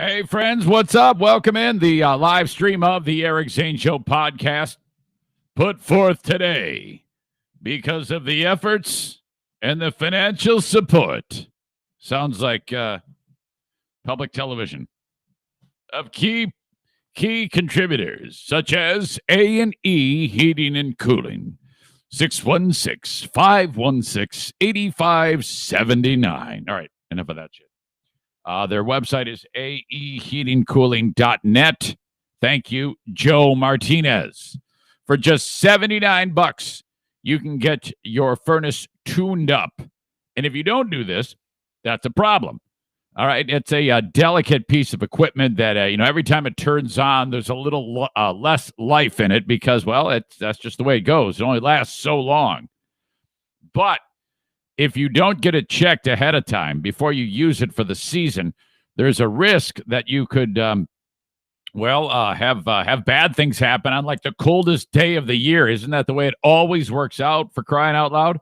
Hey, friends, what's up? Welcome in the live stream of the Eric Zane Show podcast, put forth today because of the efforts and the financial support. Sounds like public television of key contributors such as A&E Heating and Cooling, 616-516-8579. All right, enough of that shit. Their website is aeheatingcooling.net. Thank you, Joe Martinez. For just $79, you can get your furnace tuned up. And if you don't do this, that's a problem. All right, it's a delicate piece of equipment that, every time it turns on, there's a little less life in it because, well, that's just the way it goes. It only lasts so long. But if you don't get it checked ahead of time before you use it for the season, there's a risk that you could, have bad things happen on like the coldest day of the year. Isn't that the way it always works out, for crying out loud?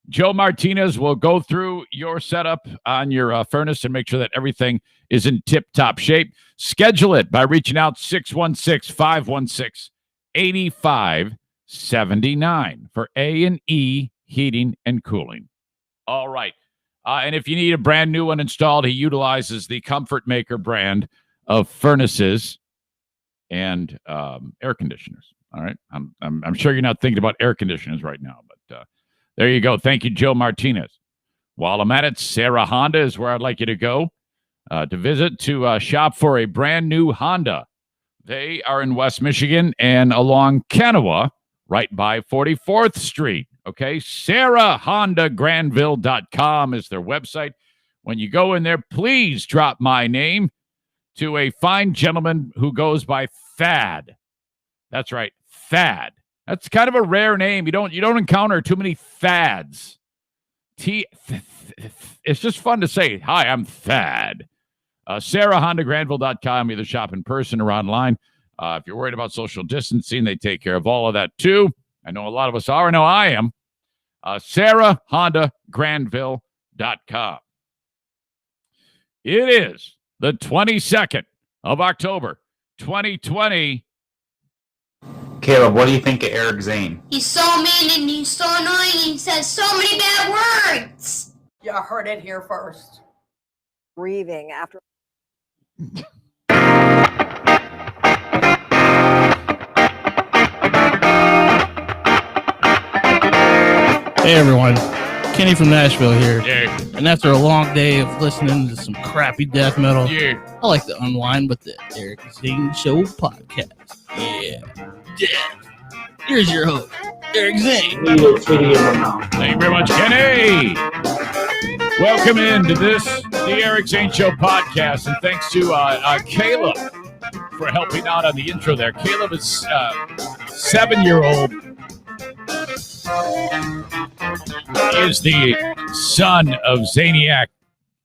Joe Martinez will go through your setup on your furnace and make sure that everything is in tip-top shape. Schedule it by reaching out 616-516-8579 for A&E Heating and Cooling. All right. And if you need a brand new one installed, he utilizes the Comfort Maker brand of furnaces and air conditioners. All right. I'm sure you're not thinking about air conditioners right now, but there you go. Thank you, Joe Martinez. While I'm at it, Sarah Honda is where I'd like you to go to visit to shop for a brand new Honda. They are in West Michigan and along Kanawha, right by 44th Street. Okay, SarahHondaGranville.com is their website. When you go in there, please drop my name to a fine gentleman who goes by Thad. That's right, Thad. That's kind of a rare name. You don't encounter too many Thads. It's just fun to say, hi, I'm Thad. SarahHondaGranville.com, either shop in person or online. If you're worried about social distancing, they take care of all of that too. I know a lot of us are. I know I am. SarahHondaGranville.com. It is the 22nd of October, 2020. Caleb, what do you think of Eric Zane? He's so mean and he's so annoying. He says so many bad words. You heard it here first. Breathing after. Hey everyone, Kenny from Nashville here. Yeah. And after a long day of listening to some crappy death metal, Yeah. I like to unwind with the Eric Zane Show podcast. Yeah. Here's your host, Eric Zane. Thank you very much, Kenny. Welcome into the Eric Zane Show podcast, and thanks to Caleb for helping out on the intro there. Caleb is 7-year-old. He is the son of Zaniac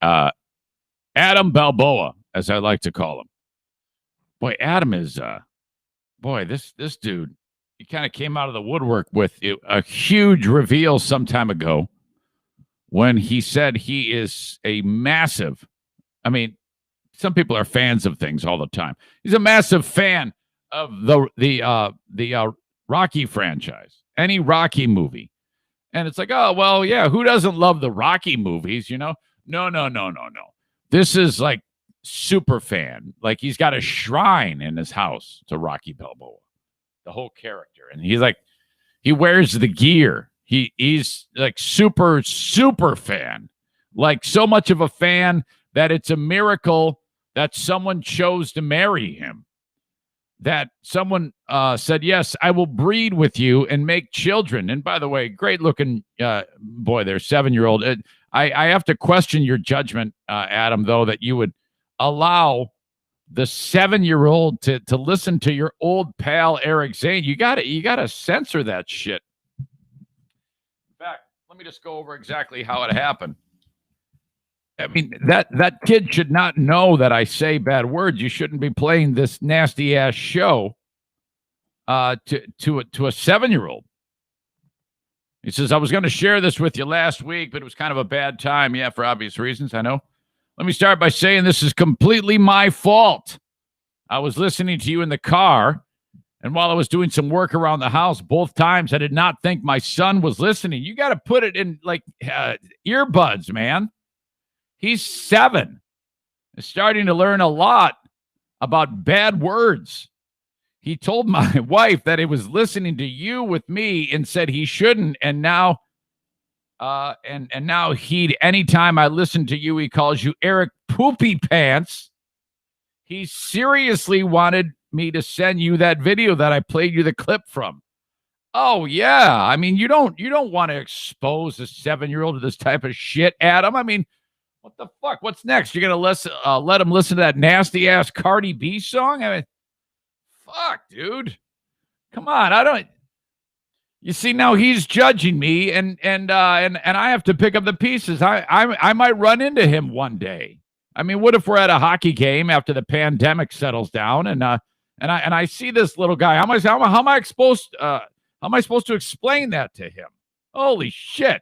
Adam Balboa, as I like to call him. Boy, Adam is this dude, he kind of came out of the woodwork with a huge reveal some time ago when he said he is a massive, I mean, some people are fans of things all the time. He's a massive fan of the Rocky franchise, any Rocky movie. And it's like, oh, well, yeah, who doesn't love the Rocky movies, you know? No. This is like super fan. Like he's got a shrine in his house to Rocky Balboa, the whole character. And he's like, he wears the gear. He's like super fan. Like so much of a fan that it's a miracle that someone chose to marry him. That someone said, yes, I will breed with you and make children. And by the way, great looking boy there, 7-year-old. I have to question your judgment, Adam, though, that you would allow the 7-year-old to listen to your old pal, Eric Zane. You gotta censor that shit. In fact, let me just go over exactly how it happened. I mean, that kid should not know that I say bad words. You shouldn't be playing this nasty ass show to a 7-year-old. He says, I was going to share this with you last week, but it was kind of a bad time. Yeah, for obvious reasons, I know. Let me start by saying this is completely my fault. I was listening to you in the car, and while I was doing some work around the house, both times I did not think my son was listening. You got to put it in like earbuds, man. He's 7. He's starting to learn a lot about bad words. He told my wife that he was listening to you with me and said he shouldn't, and now now anytime I listen to you, he calls you Eric Poopy Pants. He seriously wanted me to send you that video that I played you the clip from. Oh yeah, I mean you don't want to expose a 7-year-old to this type of shit, Adam. I mean, what the fuck? What's next? You're gonna let him listen to that nasty ass Cardi B song? I mean, fuck, dude. Come on, I don't. You see, now he's judging me, and I have to pick up the pieces. I might run into him one day. I mean, what if we're at a hockey game after the pandemic settles down, and I see this little guy? How am I supposed to explain that to him? Holy shit!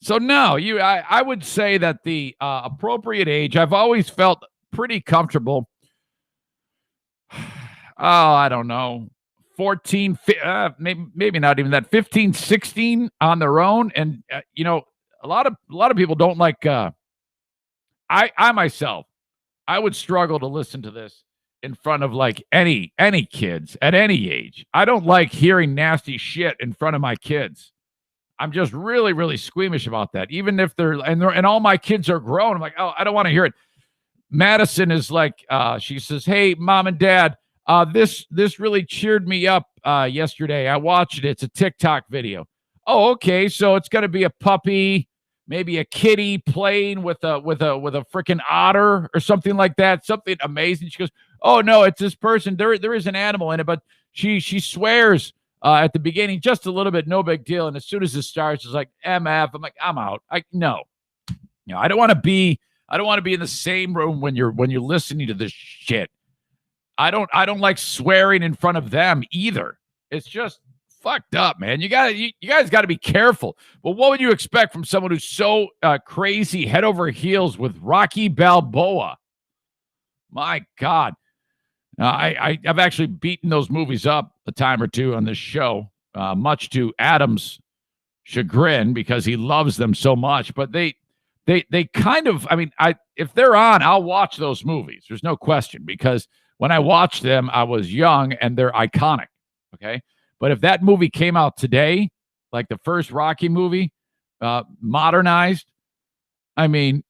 So no, I would say that the appropriate age. I've always felt pretty comfortable. Oh, I don't know. 14, maybe not even that, 15, 16 on their own. And, a lot of people don't like, I myself, I would struggle to listen to this in front of like any kids at any age. I don't like hearing nasty shit in front of my kids. I'm just really, really squeamish about that. Even if they're all my kids are grown. I'm like, oh, I don't want to hear it. Madison is like, she says, hey, mom and dad, this really cheered me up yesterday. I watched it. It's a TikTok video. Oh, okay. So it's going to be a puppy, maybe a kitty playing with a freaking otter or something like that. Something amazing. She goes, oh no, it's this person. There is an animal in it, but she swears at the beginning just a little bit, no big deal. And as soon as it starts, it's like MF. I'm like, I'm out. No. I don't want to be in the same room when you're listening to this shit. I don't like swearing in front of them either. It's just fucked up, man. You guys got to be careful. But what would you expect from someone who's so crazy head over heels with Rocky Balboa? My God. I've actually beaten those movies up a time or two on this show, much to Adam's chagrin because he loves them so much. But they kind of, I mean, if they're on, I'll watch those movies. There's no question, because when I watched them, I was young and they're iconic. Okay. But if that movie came out today, like the first Rocky movie, modernized, I mean,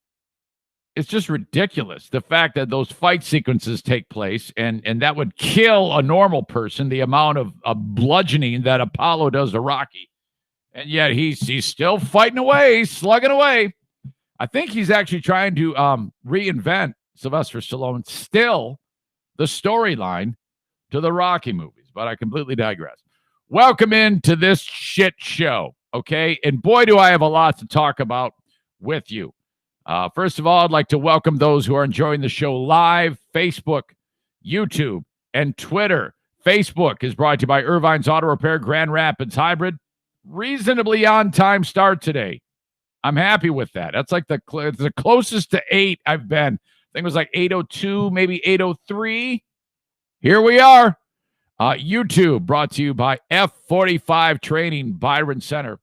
it's just ridiculous. The fact that those fight sequences take place and that would kill a normal person, the amount of bludgeoning that Apollo does to Rocky. And yet he's still fighting away, slugging away. I think he's actually trying to reinvent Sylvester Stallone still the storyline to the Rocky movies, but I completely digress. Welcome into this shit show, okay? And boy, do I have a lot to talk about with you. First of all, I'd like to welcome those who are enjoying the show live, Facebook, YouTube, and Twitter. Facebook is brought to you by Irvine's Auto Repair, Grand Rapids Hybrid. Reasonably on-time start today. I'm happy with that. That's like the closest to 8 I've been. I think it was like 8:02, maybe 8:03. Here we are. YouTube brought to you by F45 Training, Byron Center.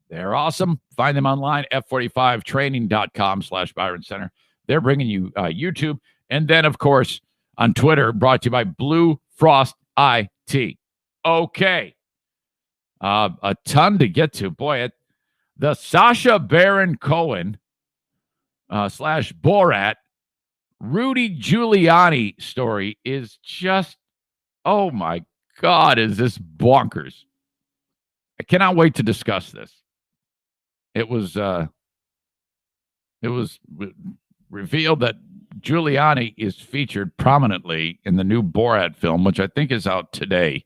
They're awesome. Find them online, f45training.com/Byron Center. They're bringing you YouTube. And then, of course, on Twitter, brought to you by Blue Frost IT. Okay. A ton to get to. Boy, the Sacha Baron Cohen / Borat Rudy Giuliani story is just, oh my God, is this bonkers. I cannot wait to discuss this. It was revealed that Giuliani is featured prominently in the new Borat film, which I think is out today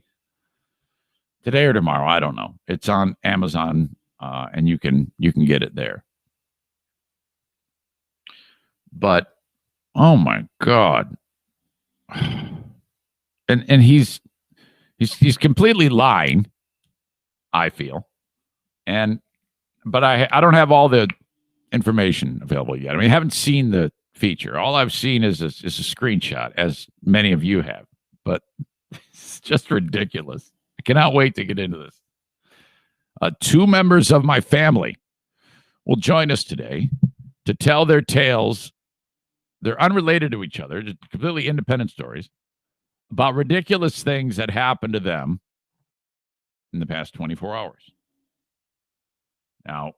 or tomorrow. I don't know. It's on Amazon, and you can get it there. But oh my God, and he's completely lying, I feel, but I don't have all the information available yet. I mean, I haven't seen the feature. All I've seen is a screenshot, as many of you have. But it's just ridiculous. I cannot wait to get into this. 2 members of my family will join us today to tell their tales. They're unrelated to each other, just completely independent stories about ridiculous things that happened to them in the past 24 hours. Now,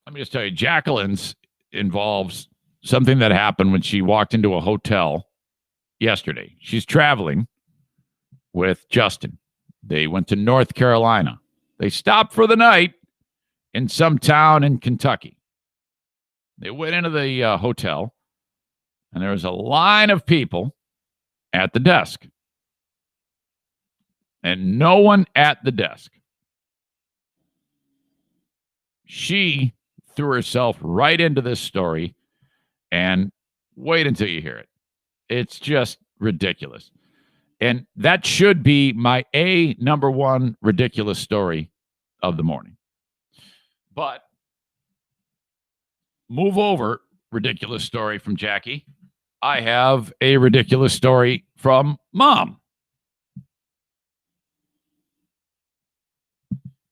let me just tell you, Jacqueline's involves something that happened when she walked into a hotel yesterday. She's traveling with Justin. They went to North Carolina. They stopped for the night in some town in Kentucky. They went into the hotel, and there was a line of people at the desk. And no one at the desk. She threw herself right into this story, and wait until you hear it. It's just ridiculous. And that should be my number one ridiculous story of the morning. But move over, ridiculous story from Jackie. I have a ridiculous story from Mom.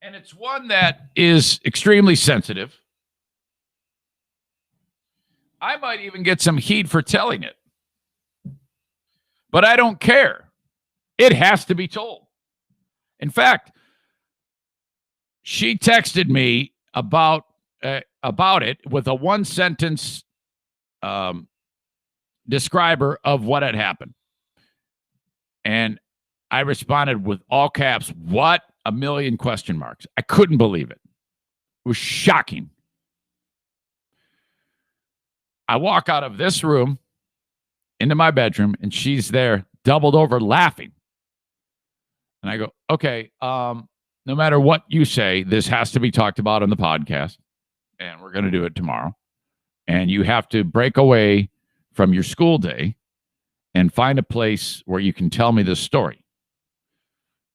And it's one that is extremely sensitive. I might even get some heat for telling it. But I don't care. It has to be told. In fact, she texted me about it with a 1-sentence describer of what had happened. And I responded with all caps, what? 1 million question marks. I couldn't believe it. It was shocking. I walk out of this room into my bedroom, and she's there doubled over laughing. And I go, okay, no matter what you say, this has to be talked about on the podcast, and we're going to do it tomorrow. And you have to break away from your school day and find a place where you can tell me this story.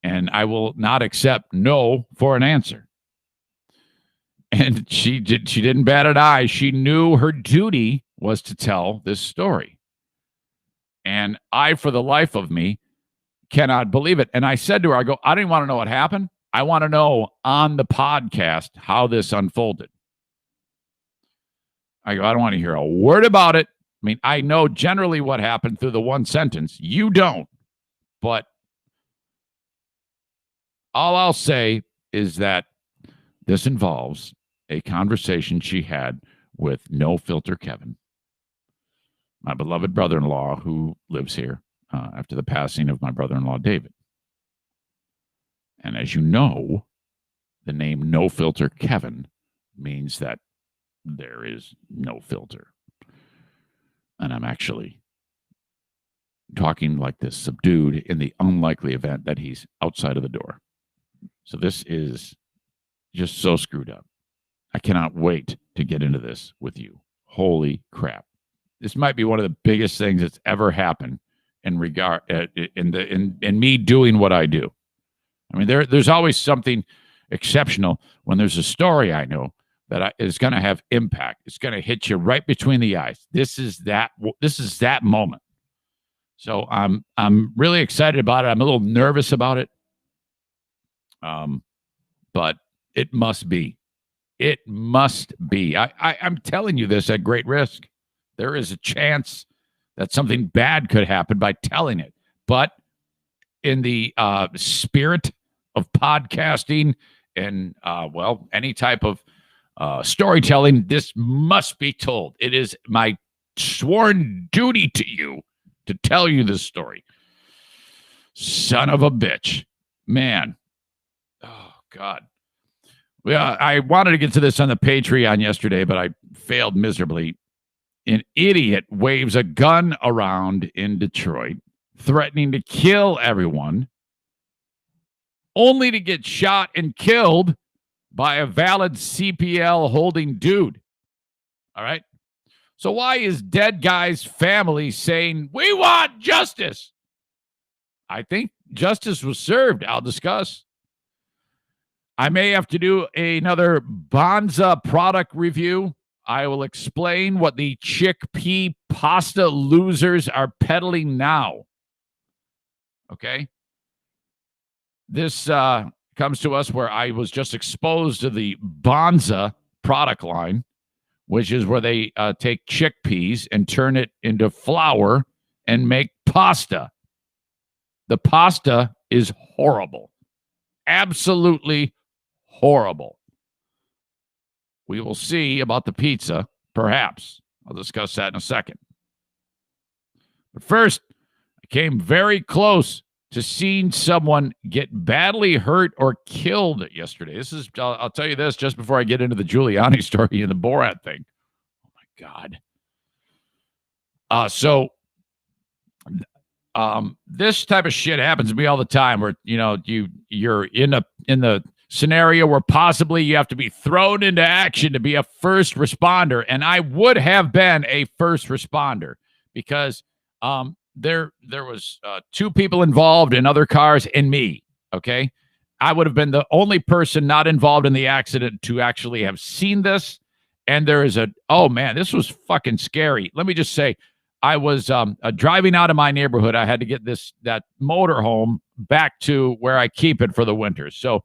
And I will not accept no for an answer. And she didn't bat an eye. She knew her duty was to tell this story. And I, for the life of me, cannot believe it. And I said to her, I go, I don't want to know what happened. I want to know on the podcast how this unfolded. I go, I don't want to hear a word about it. I mean, I know generally what happened through the 1 sentence. You don't. But all I'll say is that this involves a conversation she had with No Filter Kevin, my beloved brother-in-law who lives here after the passing of my brother-in-law, David. And as you know, the name No Filter Kevin means that there is no filter. And I'm actually talking like this, subdued, in the unlikely event that he's outside of the door. So this is just so screwed up. I cannot wait to get into this with you. Holy crap. This might be one of the biggest things that's ever happened in regard in me doing what I do. I mean, there's always something exceptional when there's a story I know that is going to have impact. It's going to hit you right between the eyes. This is that moment. So I'm really excited about it. I'm a little nervous about it. But it must be. It must be. I'm telling you this at great risk. There is a chance that something bad could happen by telling it. But in the spirit of podcasting and, any type of storytelling, this must be told. It is my sworn duty to you to tell you this story. Son of a bitch. Man. Oh, God. Well, I wanted to get to this on the Patreon yesterday, but I failed miserably. An idiot waves a gun around in Detroit, threatening to kill everyone, only to get shot and killed by a valid CPL holding dude. All right? So why is dead guy's family saying, we want justice? I think justice was served. I'll discuss. I may have to do another Bonza product review. I will explain what the chickpea pasta losers are peddling now. Okay? This comes to us where I was just exposed to the Bonza product line, which is where they take chickpeas and turn it into flour and make pasta. The pasta is horrible. Absolutely horrible. We will see about the pizza, perhaps. I'll discuss that in a second. But first, I came very close to seeing someone get badly hurt or killed yesterday. I'll tell you this just before I get into the Giuliani story and the Borat thing. Oh my God. This type of shit happens to me all the time where, you're in the scenario where possibly you have to be thrown into action to be a first responder. And I would have been a first responder because, there was 2 people involved in other cars and me. Okay. I would have been the only person not involved in the accident to actually have seen this. And there is oh man, this was fucking scary. Let me just say, I was driving out of my neighborhood. I had to get that motorhome back to where I keep it for the winter. So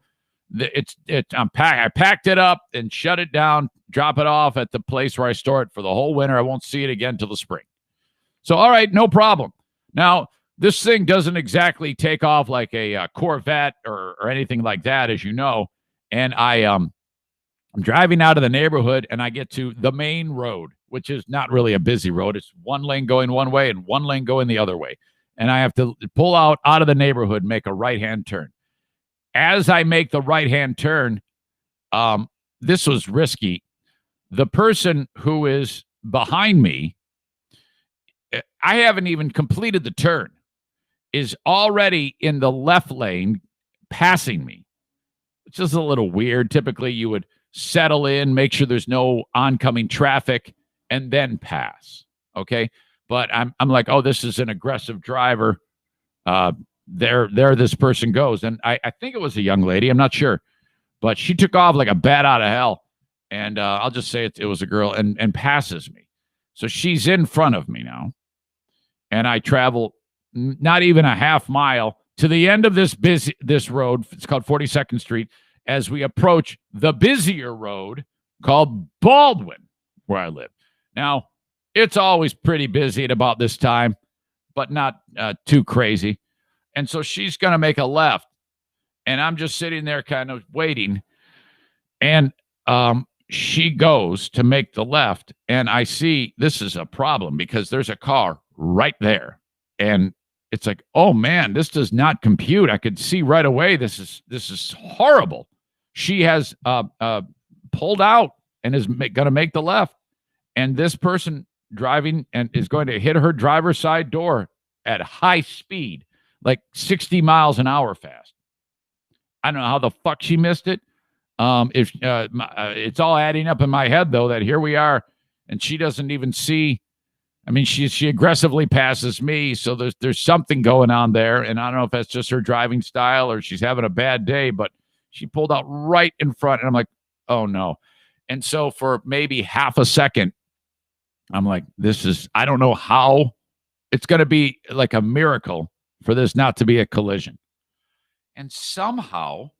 I packed it up and shut it down, drop it off at the place where I store it for the whole winter. I won't see it again till the spring. So, all right, no problem. Now, this thing doesn't exactly take off like a Corvette or anything like that, as you know. And I'm driving out of the neighborhood, and I get to the main road, which is not really a busy road. It's one lane going one way and one lane going the other way. And I have to pull out of the neighborhood, make a right-hand turn. As I make the right-hand turn, this was risky. The person who is behind me, I haven't even completed the turn, is already in the left lane passing me, which is a little weird. Typically, you would settle in, make sure there's no oncoming traffic, and then pass. Okay. But I'm like, oh, this is an aggressive driver. There this person goes. And I think it was a young lady. I'm not sure. But she took off like a bat out of hell. And I'll just say it was a girl and passes me. So she's in front of me now. And I travel not even a half mile to the end of this road. It's called 42nd Street. As we approach the busier road called Baldwin, where I live. Now, it's always pretty busy at about this time, but not too crazy. And so she's going to make a left. And I'm just sitting there kind of waiting. And she goes to make the left. And I see this is a problem because there's a car right there. And it's like, oh, man, this does not compute. I could see right away this is horrible. She has pulled out and is going to make the left. And this person driving and is going to hit her driver's side door at high speed, like 60 miles an hour fast. I don't know how the fuck she missed it. It's all adding up in my head, though, that here we are, and she doesn't even see. I mean, she aggressively passes me, so there's something going on there, and I don't know if that's just her driving style or she's having a bad day, but she pulled out right in front, and I'm like, oh, no. And so for maybe half a second, I'm like, I don't know how it's going to be like a miracle for this not to be a collision. And somehow,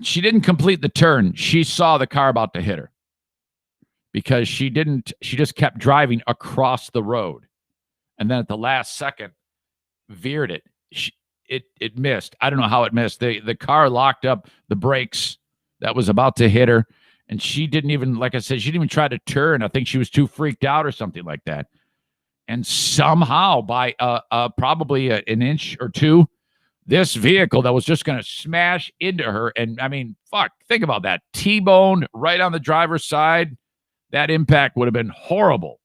she didn't complete the turn. She saw the car about to hit her because she just kept driving across the road. And then at the last second, veered it. It missed. I don't know how it missed. The car locked up the brakes that was about to hit her. And she didn't even, like I said, she didn't even try to turn. I think she was too freaked out or something like that. And somehow, by probably an inch or two, this vehicle that was just going to smash into her. And I mean, fuck, think about that. T-boned right on the driver's side. That impact would have been horrible.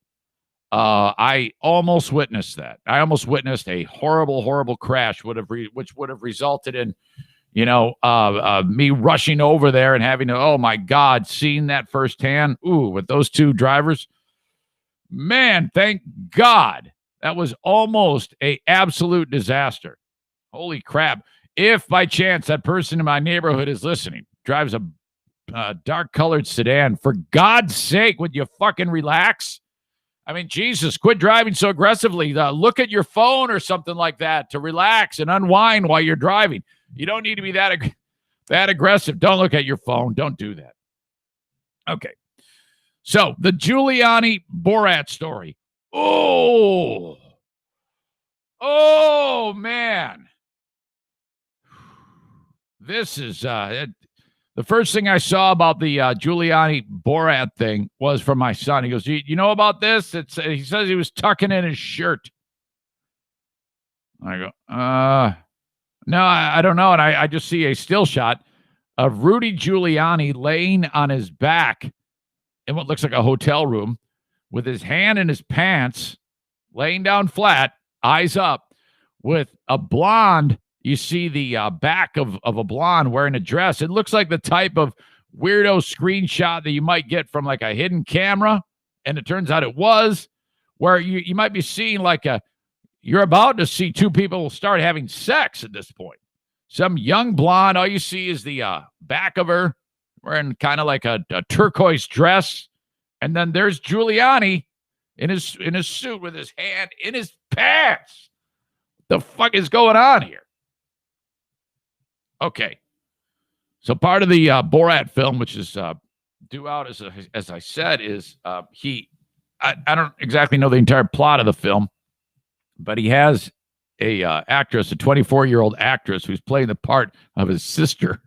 I almost witnessed that. I almost witnessed a horrible, horrible crash, which would have resulted in, me rushing over there and having to, oh my God, seeing that firsthand. Ooh, with those two drivers. Man, thank God. That was almost an absolute disaster. Holy crap. if by chance that person in my neighborhood is listening, drives a dark-colored sedan, for God's sake, would you fucking relax? I mean, Jesus, quit driving so aggressively. Look at your phone or something like that to relax and unwind while you're driving. You don't need to be that aggressive. Don't look at your phone. Don't do that. Okay. So, the Giuliani Borat story. Oh, man. This is the first thing I saw about the Giuliani Borat thing was from my son. He goes, you know about this? He says he was tucking in his shirt. I go, no, I don't know. And I just see a still shot of Rudy Giuliani laying on his back in what looks like a hotel room with his hand in his pants, laying down flat, eyes up, with a blonde. You see the back of a blonde wearing a dress. It looks like the type of weirdo screenshot that you might get from like a hidden camera. And it turns out it was, where you might be seeing like you're about to see two people start having sex at this point. Some young blonde, all you see is the back of her wearing kind of like a turquoise dress. And then there's Giuliani in his suit with his hand in his pants. The fuck is going on here? Okay. So part of the Borat film, which is due out, as I said, is I don't exactly know the entire plot of the film, but he has a actress, a 24-year-old actress who's playing the part of his sister.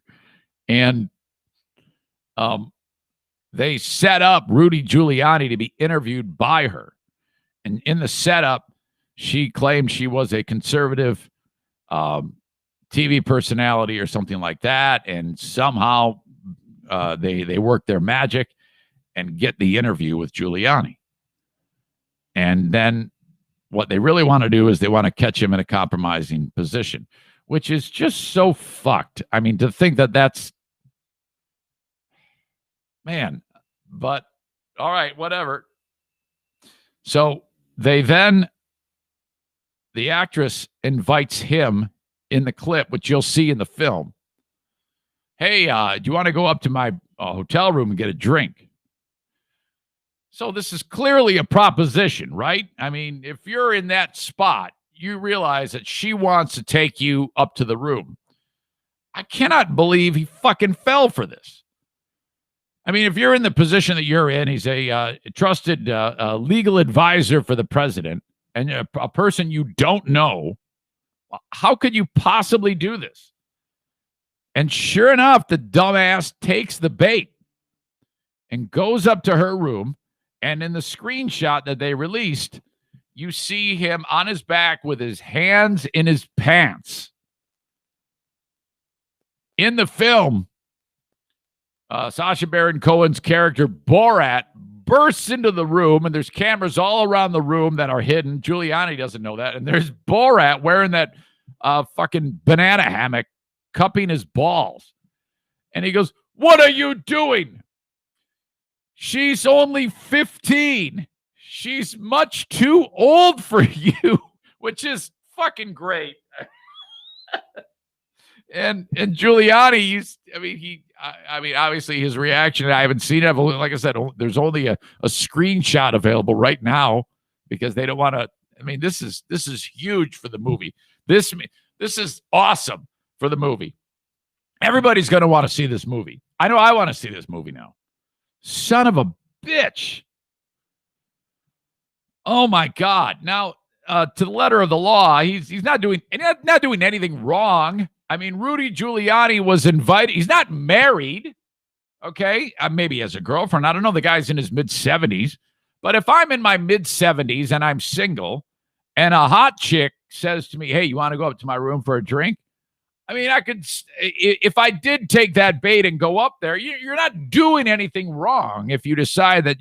And they set up Rudy Giuliani to be interviewed by her. And in the setup, she claimed she was a conservative TV personality or something like that. And somehow they work their magic and get the interview with Giuliani. And then what they really want to do is they want to catch him in a compromising position, which is just so fucked. I mean, to think that that's, man, but all right, whatever. So the actress invites him in the clip, which you'll see in the film. Hey, do you want to go up to my hotel room and get a drink? So this is clearly a proposition, right? I mean, if you're in that spot, you realize that she wants to take you up to the room. I cannot believe he fucking fell for this. I mean, if you're in the position that you're in, he's a trusted legal advisor for the president and a person you don't know. How could you possibly do this? And sure enough, the dumbass takes the bait and goes up to her room. And in the screenshot that they released, you see him on his back with his hands in his pants. In the film, Sacha Baron Cohen's character, Borat, bursts into the room, and there's cameras all around the room that are hidden. Giuliani doesn't know that. And there's Borat wearing that fucking banana hammock, cupping his balls. And he goes, "What are you doing? She's only 15. She's much too old for you," which is fucking great. and Giuliani, obviously his reaction, I haven't seen it. Like I said, there's only a screenshot available right now because they don't want to. I mean, this is huge for the movie. This is awesome for the movie. Everybody's going to want to see this movie. I know I want to see this movie now. Son of a bitch. Oh my God. Now, to the letter of the law, he's not doing anything wrong. I mean, Rudy Giuliani was invited. He's not married. Okay. Maybe he has a girlfriend. I don't know. The guy's in his mid-70s. But if I'm in my mid-70s and I'm single and a hot chick says to me, "Hey, you want to go up to my room for a drink?" I mean, I could, if I did take that bait and go up there, you're not doing anything wrong if you decide that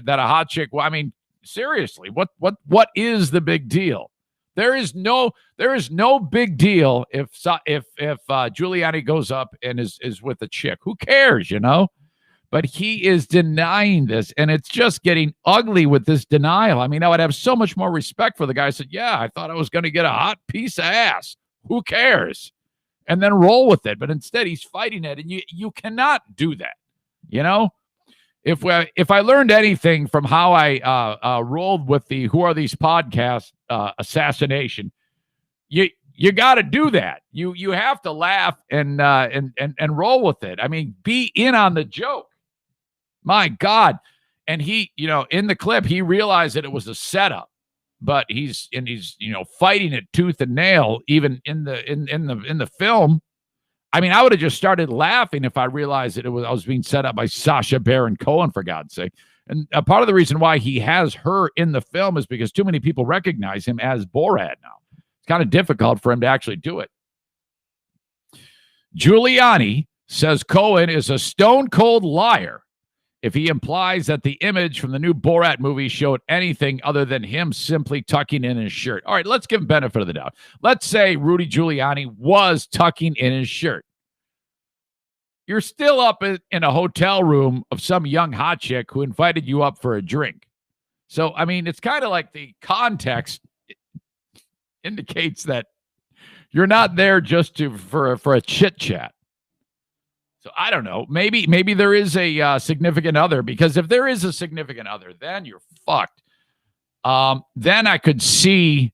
that a hot chick. Well, I mean, seriously, what is the big deal? There is no big deal if Giuliani goes up and is with a chick. Who cares, you know? But he is denying this, and it's just getting ugly with this denial. I mean, I would have so much more respect for the guy who said, "Yeah, I thought I was going to get a hot piece of ass. Who cares?" and then roll with it. But instead, he's fighting it, and you cannot do that. You know, if I learned anything from how I rolled with the Who Are These Podcasts assassination, you got to do that. You have to laugh and roll with it. I mean, be in on the joke. My God. And he, in the clip, he realized that it was a setup, but he's fighting it tooth and nail, even in the film. I mean, I would have just started laughing if I realized that I was being set up by Sacha Baron Cohen, for God's sake. And a part of the reason why he has her in the film is because too many people recognize him as Borat now. It's kind of difficult for him to actually do it. Giuliani says Cohen is a stone-cold liar if he implies that the image from the new Borat movie showed anything other than him simply tucking in his shirt. All right, let's give him benefit of the doubt. Let's say Rudy Giuliani was tucking in his shirt. You're still up in a hotel room of some young hot chick who invited you up for a drink. So, I mean, it's kind of like the context indicates that you're not there just for a chit chat. So I don't know. Maybe there is a significant other, because if there is a significant other, then you're fucked. Then I could see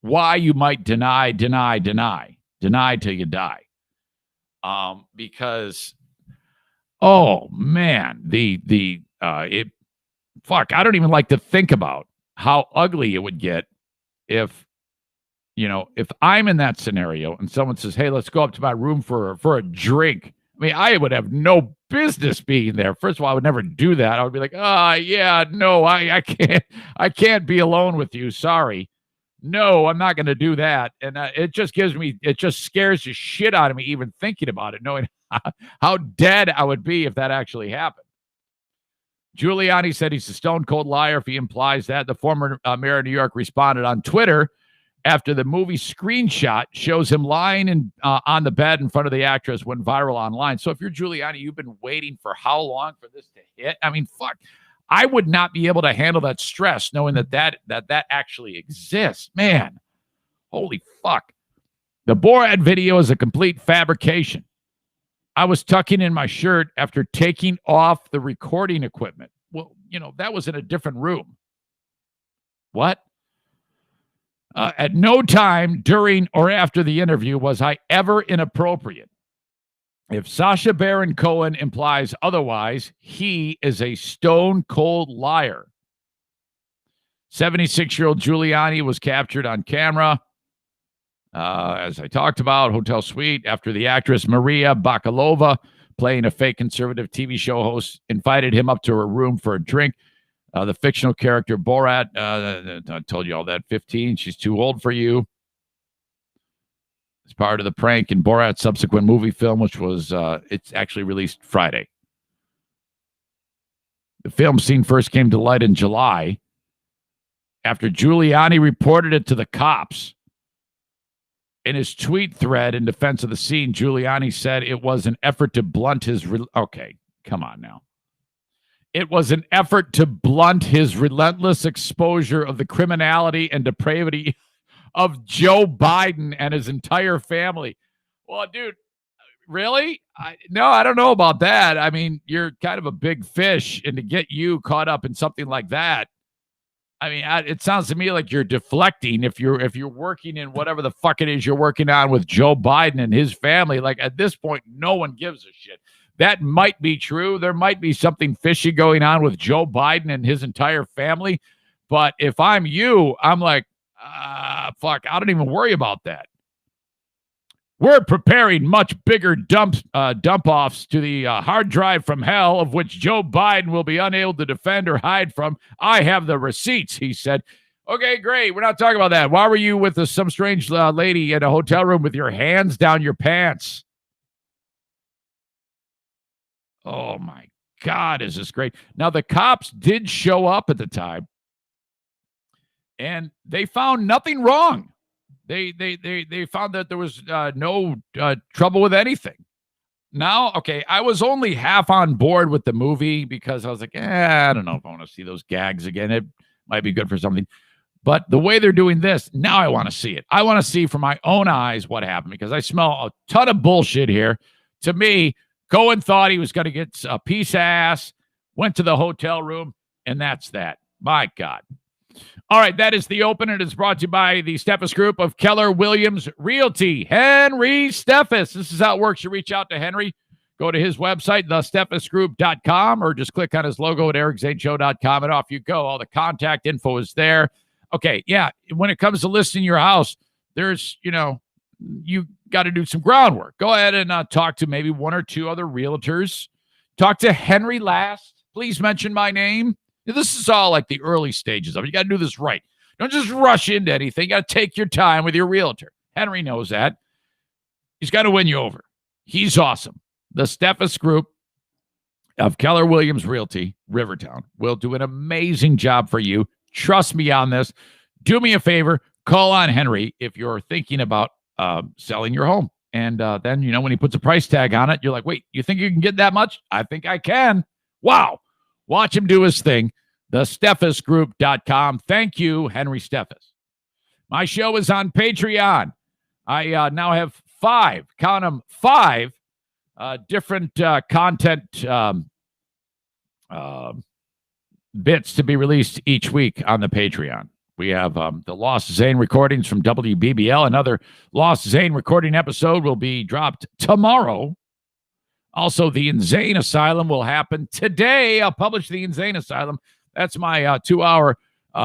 why you might deny till you die. Because, oh man, I don't even like to think about how ugly it would get if I'm in that scenario and someone says, "Hey, let's go up to my room for a drink." I mean, I would have no business being there. First of all, I would never do that. I would be like, yeah, no, I can't be alone with you. Sorry. No, I'm not going to do that. And it just scares the shit out of me even thinking about it, knowing how dead I would be if that actually happened. Giuliani said he's a stone cold liar if he implies that. The former mayor of New York responded on Twitter after the movie screenshot shows him lying on the bed in front of the actress went viral online. So if you're Giuliani, you've been waiting for how long for this to hit? I mean, fuck. I would not be able to handle that stress knowing that actually exists. Man, holy fuck. The Borat video is a complete fabrication. I was tucking in my shirt after taking off the recording equipment. Well, that was in a different room. What? At no time during or after the interview was I ever inappropriate. If Sacha Baron Cohen implies otherwise, he is a stone-cold liar. 76-year-old Giuliani was captured on camera, as I talked about, hotel suite, after the actress Maria Bakalova, playing a fake conservative TV show host, invited him up to her room for a drink. The fictional character Borat, I told you all that, 15, she's too old for you. As part of the prank in Borat's subsequent movie film, which was, it's actually released Friday. The film scene first came to light in July after Giuliani reported it to the cops. In his tweet thread in defense of the scene, Giuliani said it was an effort to blunt his... Okay, come on now. It was an effort to blunt his relentless exposure of the criminality and depravity of Joe Biden and his entire family. Well, dude, really? No, I don't know about that. I mean, you're kind of a big fish, and to get you caught up in something like that, I mean, it sounds to me like you're deflecting if you're working in whatever the fuck it is you're working on with Joe Biden and his family. Like, at this point, no one gives a shit. That might be true. There might be something fishy going on with Joe Biden and his entire family. But if I'm you, I'm like, fuck, I don't even worry about that. We're preparing much bigger dump-offs to the hard drive from hell, of which Joe Biden will be unable to defend or hide from. I have the receipts, he said. Okay, great. We're not talking about that. Why were you with some strange lady in a hotel room with your hands down your pants? Oh, my God, is this great. Now, the cops did show up at the time, and they found nothing wrong. They found that there was no trouble with anything. Now, okay, I was only half on board with the movie because I was like, I don't know if I want to see those gags again. It might be good for something. But the way they're doing this, now I want to see it. I want to see from my own eyes what happened because I smell a ton of bullshit here. To me, Cohen thought he was going to get a piece of ass, went to the hotel room, and that's that. My God. All right, that is the open. It is brought to you by the Steffes Group of Keller Williams Realty. Henry Steffes. This is how it works. You reach out to Henry. Go to his website, thesteffesgroup.com, or just click on his logo at ericzaneshow.com, and off you go. All the contact info is there. Okay, yeah, when it comes to listing your house, there's, you got to do some groundwork. Go ahead and talk to maybe one or two other realtors. Talk to Henry last. Please mention my name. This is all like the early stages of it. You got to do this right. Don't just rush into anything. You got to take your time with your realtor. Henry knows that. He's got to win you over. He's awesome. The Steffes Group of Keller Williams Realty, Rivertown, will do an amazing job for you. Trust me on this. Do me a favor. Call on Henry if you're thinking about selling your home. And then, when he puts a price tag on it, you're like, wait, you think you can get that much? I think I can. Wow. Watch him do his thing. TheSteffesGroup.com. Thank you, Henry Steffes. My show is on Patreon. I now have 5, count them, 5 different content bits to be released each week on the Patreon. We have the Lost Zane recordings from WBBL. Another Lost Zane recording episode will be dropped tomorrow. Also, the Insane Asylum will happen today. I'll publish the Insane Asylum. That's my 2-hour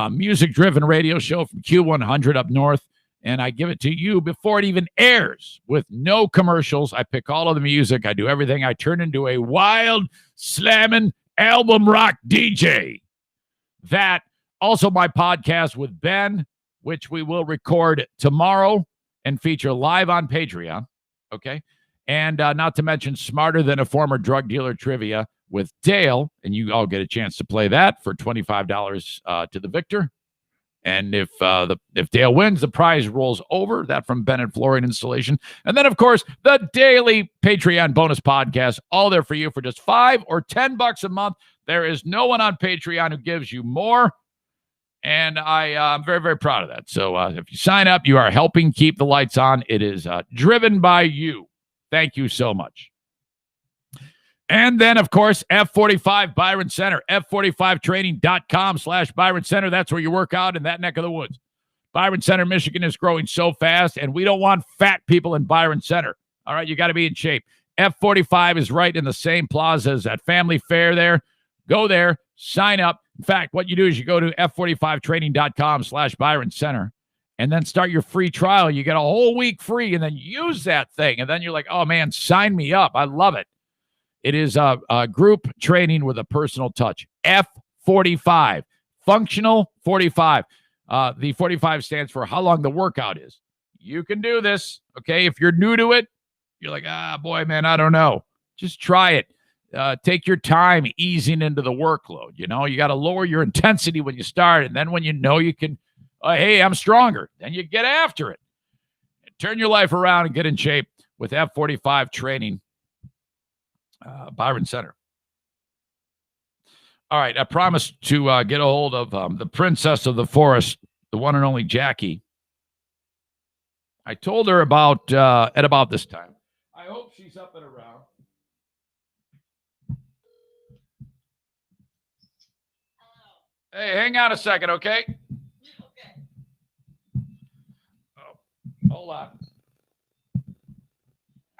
music-driven radio show from Q100 up north. And I give it to you before it even airs with no commercials. I pick all of the music. I do everything. I turn into a wild, slamming album rock DJ. That, also my podcast with Ben, which we will record tomorrow and feature live on Patreon. Okay. And not to mention Smarter Than a Former Drug Dealer Trivia with Dale. And you all get a chance to play that for $25 to the victor. And if Dale wins, the prize rolls over. That from Bennett Flooring Installation. And then, of course, the daily Patreon bonus podcast, all there for you for just $5 or $10 a month. There is no one on Patreon who gives you more. And I'm very, very proud of that. So if you sign up, you are helping keep the lights on. It is driven by you. Thank you so much. And then, of course, F45 Byron Center, F45training.com/Byron Center. That's where you work out in that neck of the woods. Byron Center, Michigan is growing so fast, and we don't want fat people in Byron Center. All right, you got to be in shape. F45 is right in the same plaza as that family fair there. Go there, sign up. In fact, what you do is you go to F45training.com/Byron Center and then start your free trial. You get a whole week free and then use that thing. And then you're like, oh, man, sign me up. I love it. It is a group training with a personal touch. F45, functional 45. The 45 stands for how long the workout is. You can do this, okay? If you're new to it, you're like, boy, man, I don't know. Just try it. Take your time easing into the workload. You got to lower your intensity when you start. And then when you know you can, hey, I'm stronger. Then you get after it. Turn your life around and get in shape with F45 training. Byron Center. All right, I promised to get a hold of the princess of the forest, the one and only Jackie. I told her about at about this time. I hope she's up and around. Hey, hang on a second, okay? Okay. Oh, hold on.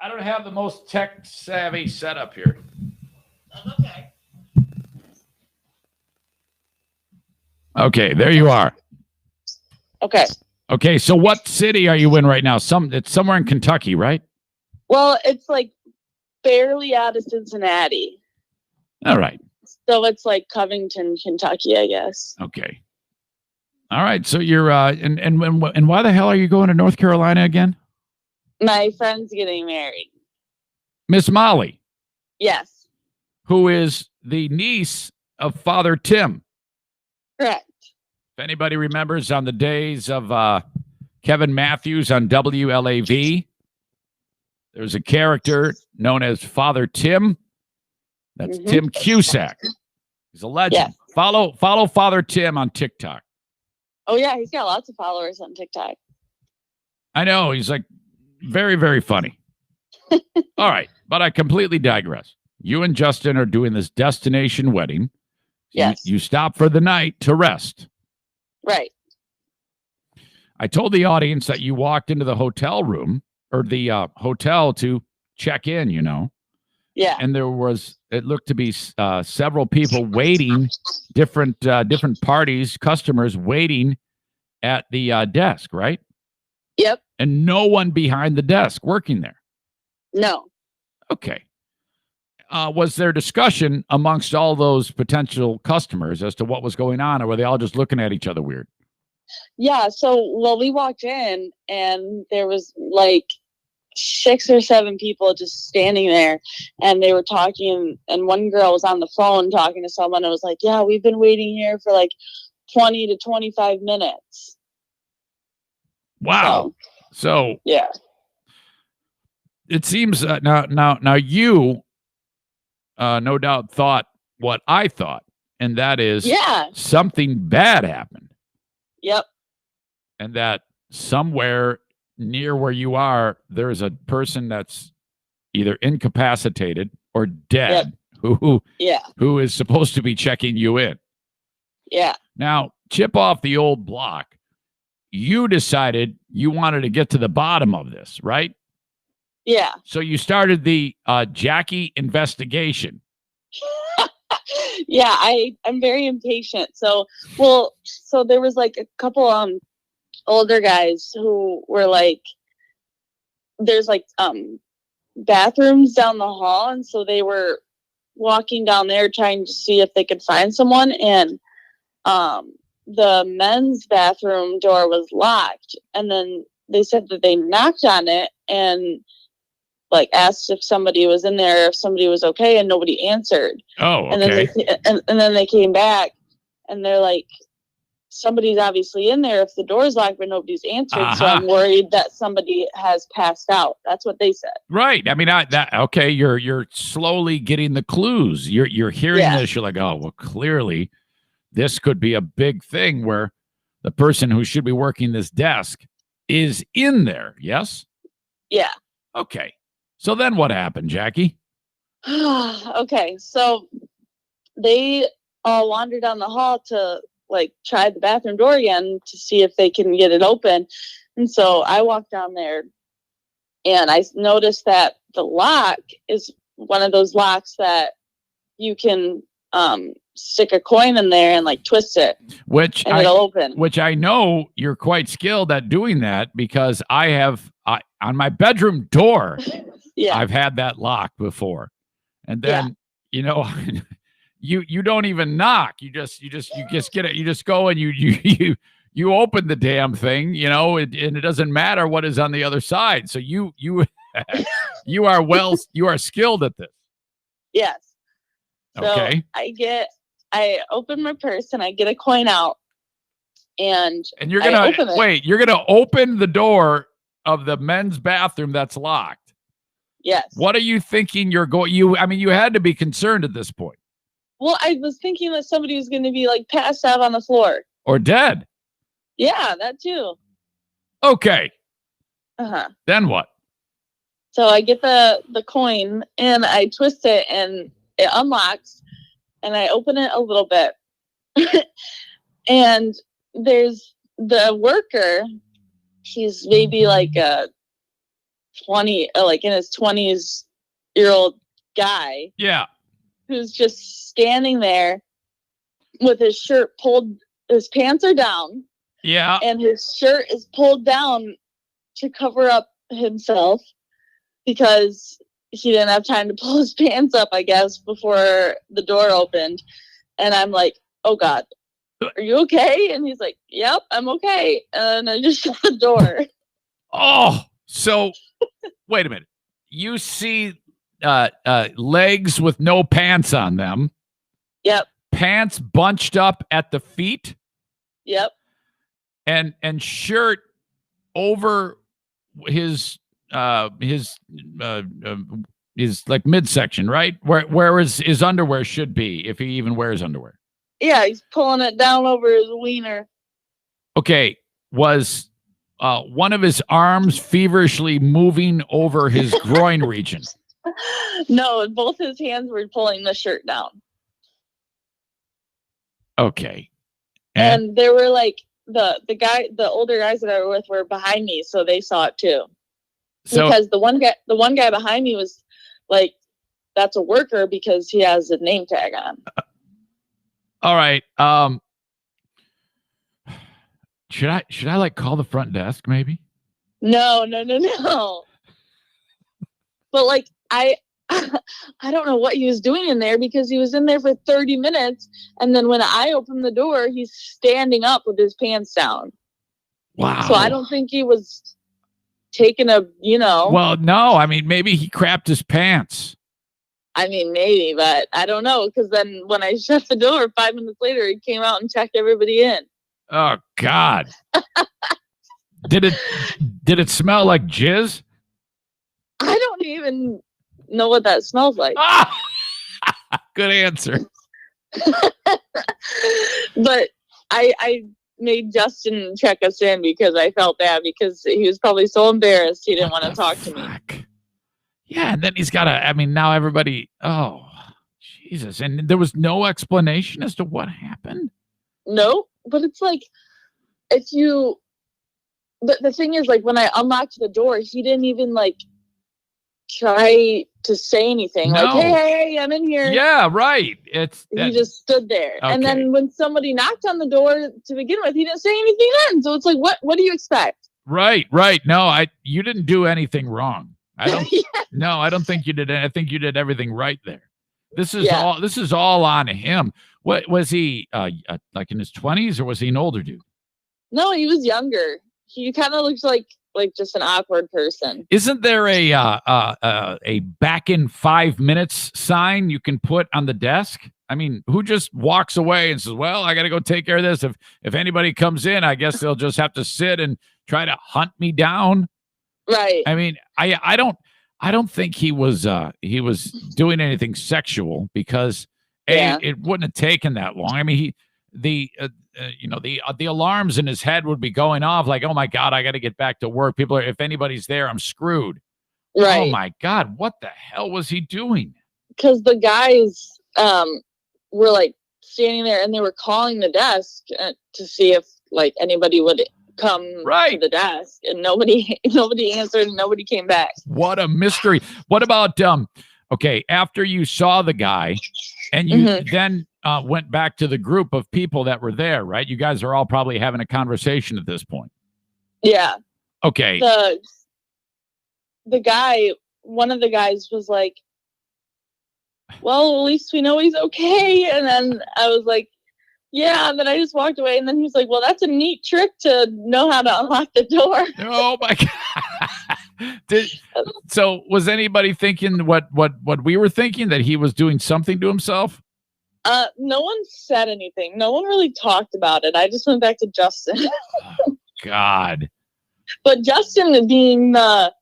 I don't have the most tech-savvy setup here. That's okay. Okay, there you are. Okay. Okay, so what city are you in right now? It's somewhere in Kentucky, right? Well, it's like barely out of Cincinnati. All right. So it's like Covington, Kentucky, I guess. Okay. All right, so you're and why the hell are you going to North Carolina again? My friend's getting married. Miss Molly. Yes. Who is the niece of Father Tim. Correct. If anybody remembers on the days of Kevin Matthews on WLAV, there's a character known as Father Tim. That's Tim Cusack. He's a legend. Yes. Follow Father Tim on TikTok. Oh yeah, he's got lots of followers on TikTok. I know. He's like very, very funny. All right. But I completely digress. You and Justin are doing this destination wedding. Yes. You stop for the night to rest. Right. I told the audience that you walked into the hotel room or the hotel to check in, you know. Yeah. And it looked to be several people waiting, different parties, customers waiting at the desk, right? Yep. And no one behind the desk working there. No. Okay. Was there discussion amongst all those potential customers as to what was going on, or were they all just looking at each other weird? Yeah. So, well, we walked in and there was like 6 or 7 people just standing there, and they were talking, and one girl was on the phone talking to someone and was like, yeah, we've been waiting here for like 20 to 25 minutes. Wow. So yeah. It seems now you no doubt thought what I thought, and that is something bad happened. Yep. And that somewhere near where you are, there's a person that's either incapacitated or dead who is supposed to be checking you in. Yeah. Now, chip off the old block. You decided you wanted to get to the bottom of this, right? Yeah. So you started the Jackie investigation. Yeah, I'm very impatient. So there was like a couple older guys who were like, there's like bathrooms down the hall, and so they were walking down there trying to see if they could find someone, and the men's bathroom door was locked, and then they said that they knocked on it and like asked if somebody was in there, if somebody was okay, and nobody answered. Oh, okay. And then they came back and they're like, somebody's obviously in there if the door's locked, but nobody's answered. So I'm worried that somebody has passed out. That's what they said. Right. I mean, okay. You're slowly getting the clues. You're hearing this. You're like, oh, well, clearly this could be a big thing where the person who should be working this desk is in there. Yes. Yeah. Okay. So then what happened, Jackie? Okay. So they all wandered down the hall to like try the bathroom door again to see if they can get it open. And so I walked down there and I noticed that the lock is one of those locks that you can stick a coin in there and like twist it, and it'll open. Which I know you're quite skilled at doing that, because I have on my bedroom door. I've had that lock before, and then you know, you don't even knock. You just get it. You just go and you open the damn thing, you know, and it doesn't matter what is on the other side. So you you are skilled at this. Yes. So okay. I open my purse and I get a coin out, and you're gonna open the door of the men's bathroom that's locked. Yes. What are you thinking I mean, you had to be concerned at this point. Well, I was thinking that somebody was going to be like passed out on the floor. Or dead. Yeah, that too. Okay. Uh-huh. Then what? So I get the coin and I twist it and it unlocks, and I open it a little bit. And there's the worker. He's maybe like a 20, like in his 20s-year-old guy. Yeah. Who's just standing there with his shirt pulled, his pants are down. Yeah. And his shirt is pulled down to cover up himself because he didn't have time to pull his pants up, I guess, before the door opened. And I'm like, oh God, are you okay? And he's like, yep, I'm okay. And I just shut the door. Oh, so wait a minute. You see legs with no pants on them. Yep. Pants bunched up at the feet. Yep. And shirt over his like midsection, right? Where his underwear should be, if he even wears underwear. Yeah, he's pulling it down over his wiener. Okay, was one of his arms feverishly moving over his groin region? No, both his hands were pulling the shirt down. Okay. And there were like the older guys that I were with were behind me, so they saw it too. So, because the one guy behind me was like, that's a worker because he has a name tag on. all right. Should I like call the front desk maybe? No. But like I don't know what he was doing in there because he was in there for 30 minutes. And then when I opened the door, he's standing up with his pants down. Wow. So I don't think he was taking Well, no, I mean, maybe he crapped his pants. I mean, maybe, but I don't know. Because then when I shut the door 5 minutes later, he came out and checked everybody in. Oh, God. Did it smell like jizz? I don't even know what that smells like. Good answer. But I made Justin check us in because I felt bad because he was probably so embarrassed he didn't want to talk to me. Yeah, and then he's got now everybody, oh, Jesus. And there was no explanation as to what happened? No, but it's like, the thing is, like, when I unlocked the door, he didn't even, like, try to say anything. No. Like, hey, I'm in here. Yeah, right. He just stood there. Okay. And then when somebody knocked on the door to begin with, he didn't say anything then. So it's like, what do you expect? Right. No, you didn't do anything wrong. No, I don't think you did. I think you did everything right there. This is all on him. What was he like in his 20s or was he an older dude? No, he was younger. He kind of looks like just an awkward person. Isn't there a back in 5 minutes sign you can put on the desk? I mean, who just walks away and says, well, I got to go take care of this. If anybody comes in, I guess they'll just have to sit and try to hunt me down. Right. I mean, I don't think he was doing anything sexual because it wouldn't have taken that long. I mean, the alarms in his head would be going off like, oh my God, I got to get back to work. If anybody's there, I'm screwed. Right. Oh my God, what the hell was he doing? Because the guys were like standing there and they were calling the desk to see if like anybody would come to the desk, and nobody answered and nobody came back. What a mystery. What about okay, after you saw the guy and you then went back to the group of people that were there, right? You guys are all probably having a conversation at this point. Yeah. Okay. The guy, one of the guys was like, well, at least we know he's okay. And then I was like, yeah, and then I just walked away, and then he was like, well, that's a neat trick to know how to unlock the door. Oh my God. So was anybody thinking what we were thinking, that he was doing something to himself? No one said anything. No one really talked about it. I just went back to Justin. Oh, God. But Justin, being the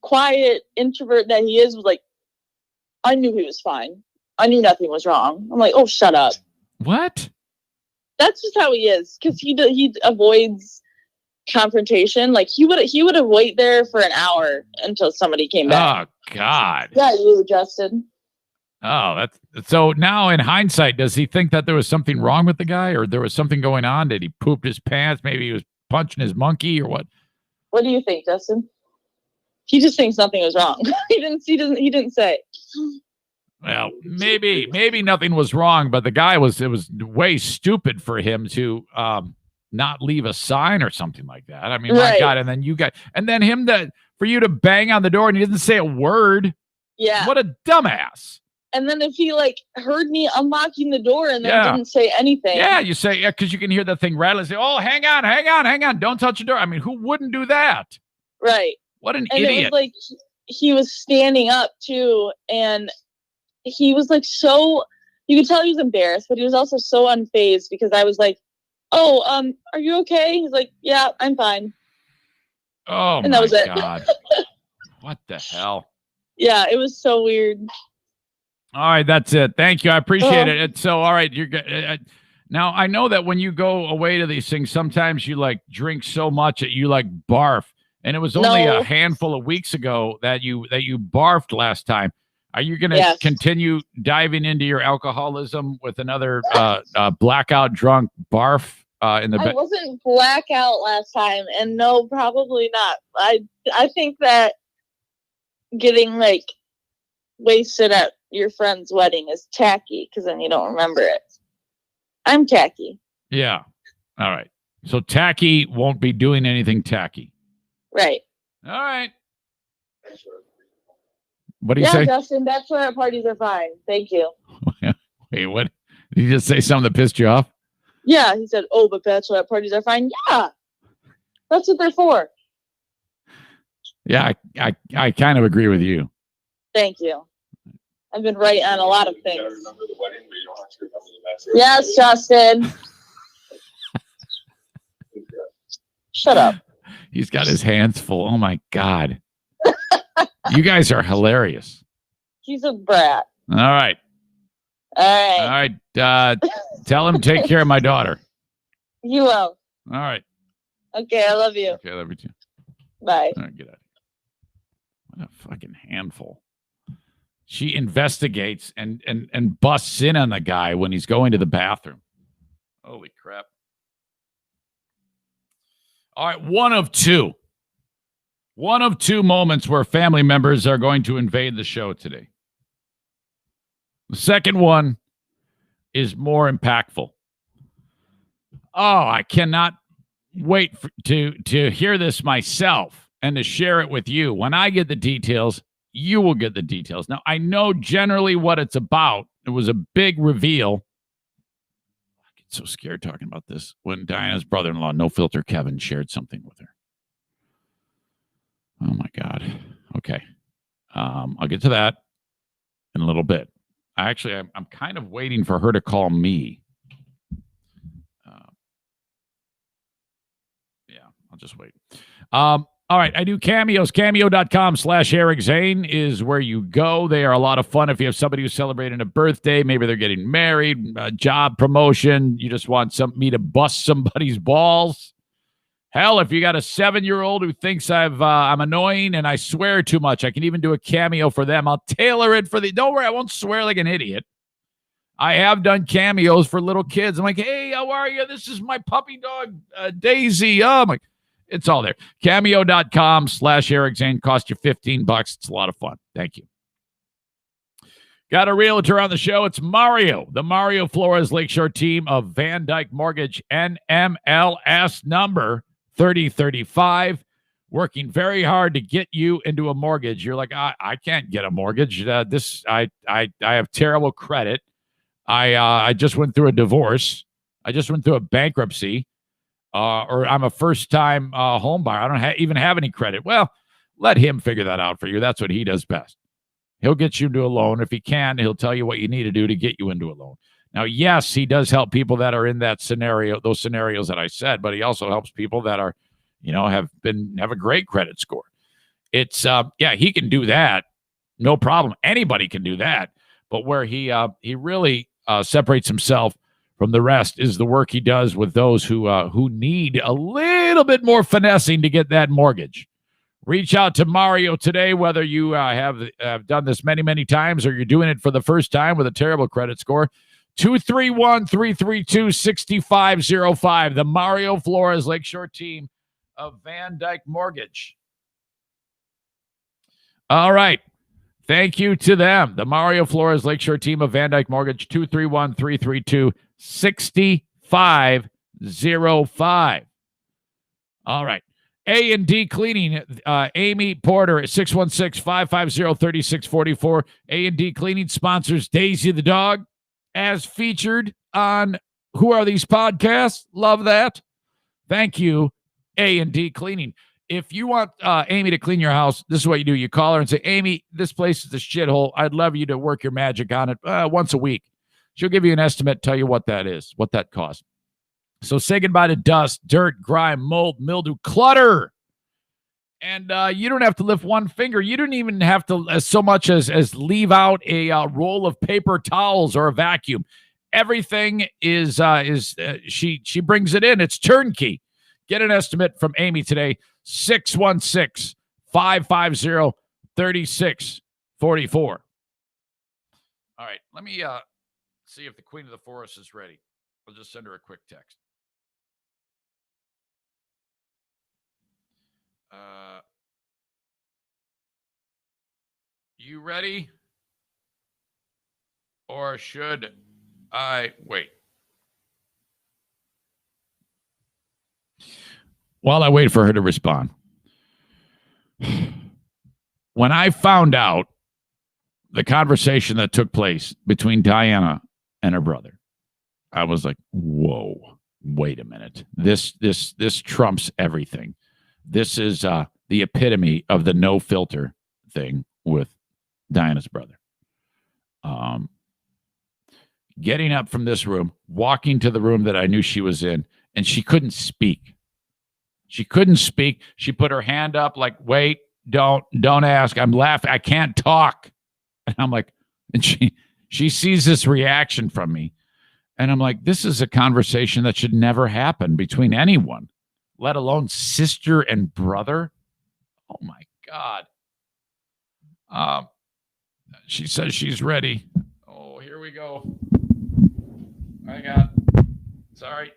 quiet introvert that he is, was like, I knew he was fine. I knew nothing was wrong. I'm like, oh, shut up. What? That's just how he is, because he avoids confrontation. Like he would have waited there for an hour until somebody came back. Oh God. Yeah, you, Justin. Oh, that's so. Now in hindsight, does he think that there was something wrong with the guy, or there was something going on? Did he poop his pants? Maybe he was punching his monkey, or what? What do you think, Justin? He just thinks nothing was wrong. He didn't say. Well, maybe nothing was wrong, but it was way stupid for him to not leave a sign or something like that. I mean, my God, and then for you to bang on the door and he didn't say a word. Yeah. What a dumbass. And then if he like heard me unlocking the door and then didn't say anything. Yeah, you say, because you can hear the thing rattle and say, oh, hang on. Don't touch the door. I mean, who wouldn't do that? Right. What an idiot. It was like he was standing up too, and he was like you could tell he was embarrassed, but he was also so unfazed because I was like, oh, are you okay? He's like, yeah, I'm fine. Oh, and that was it. God. What the hell? Yeah, it was so weird. All right, that's it. Thank you. I appreciate it. So, all right, you're good. Now, I know that when you go away to these things, sometimes you like drink so much that you like barf. And it was only No. a handful of weeks ago that you barfed last time. Are you going to Yes. continue diving into your alcoholism with another blackout drunk barf in the I wasn't blackout last time, and no, probably not. I think that getting like wasted at your friend's wedding is tacky because then you don't remember it. I'm tacky. Yeah. All right. So tacky won't be doing anything tacky. Right. All right. What do you Yeah, say? Justin, bachelorette parties are fine. Thank you. Wait, what? Did you just say something that pissed you off? Yeah, he said, oh, but bachelorette parties are fine. Yeah, that's what they're for. Yeah, I kind of agree with you. Thank you. I've been right on a lot of things. Yes, Justin. Shut up. He's got his hands full. Oh, my God. You guys are hilarious. He's a brat. All right. All right. Tell him to take care of my daughter. You will. All right. Okay, I love you. Okay, I love you too. Bye. All right, get out of here. What a fucking handful. She investigates and busts in on the guy when he's going to the bathroom. Holy crap. All right, one of two moments where family members are going to invade the show today. The second one is more impactful. Oh, I cannot wait to hear this myself and to share it with you. When I get the details, you will get the details. Now, I know generally what it's about. It was a big reveal. I get so scared talking about this when Diana's brother-in-law, No Filter Kevin, shared something with her. Oh, my God. Okay. I'll get to that in a little bit. I'm kind of waiting for her to call me. Yeah, I'll just wait. All right, I do cameos. Cameo.com/Eric Zane is where you go. They are a lot of fun. If you have somebody who's celebrating a birthday, maybe they're getting married, a job promotion, you just want me to bust somebody's balls. Hell, if you got a 7-year-old who thinks I'm annoying and I swear too much, I can even do a cameo for them. I'll tailor it for don't worry, I won't swear like an idiot. I have done cameos for little kids. I'm like, hey, how are you? This is my puppy dog, Daisy. Oh, I'm like, it's all there. Cameo.com/Eric Zane cost you $15. It's a lot of fun. Thank you. Got a realtor on the show. It's Mario, the Mario Flores Lakeshore team of Van Dyke Mortgage, NMLS number 3035, working very hard to get you into a mortgage. You're like, I can't get a mortgage. I have terrible credit. I just went through a divorce. I just went through a bankruptcy. Or I'm a first-time home buyer. I don't even have any credit. Well, let him figure that out for you. That's what he does best. He'll get you into a loan. If he can, he'll tell you what you need to do to get you into a loan. Now, yes, he does help people that are in that scenario, those scenarios that I said, but he also helps people that are, have a great credit score. It's he can do that. No problem. Anybody can do that. But where he really separates himself from the rest is the work he does with those who need a little bit more finessing to get that mortgage. Reach out to Mario today, whether you have done this many, many times or you're doing it for the first time with a terrible credit score. 231-332-6505. The Mario Flores Lakeshore team of Van Dyke Mortgage. All right. Thank you to them. The Mario Flores Lakeshore team of Van Dyke Mortgage, 231-332-6505. All right. A&D Cleaning, Amy Porter at 616-550-3644. A&D Cleaning sponsors Daisy the dog, as featured on Who Are These Podcasts? Love that. Thank you, A&D Cleaning. If you want Amy to clean your house, this is what you do. You call her and say, Amy, this place is a shithole. I'd love you to work your magic on it once a week. She'll give you an estimate, tell you what that is, what that costs. So say goodbye to dust, dirt, grime, mold, mildew, clutter. And you don't have to lift one finger. You don't even have to so much as leave out a roll of paper towels or a vacuum. everything is she brings it in. It's turnkey. Get an estimate from Amy today, 616-550-3644. All right, let me see if the Queen of the Forest is ready. I'll just send her a quick text. You ready? Or should I wait? While I wait for her to respond, when I found out the conversation that took place between Diana and her brother, I was like, whoa, wait a minute. This trumps everything. This is the epitome of the no filter thing with Diana's brother. Getting up from this room, walking to the room that I knew she was in, and she couldn't speak. She couldn't speak. She put her hand up like, wait, don't ask. I'm laughing. I can't talk. And I'm like, and she sees this reaction from me. And I'm like, this is a conversation that should never happen between anyone, let alone sister and brother. Oh my God. She says she's ready. Oh, here we go. Hang on. Sorry.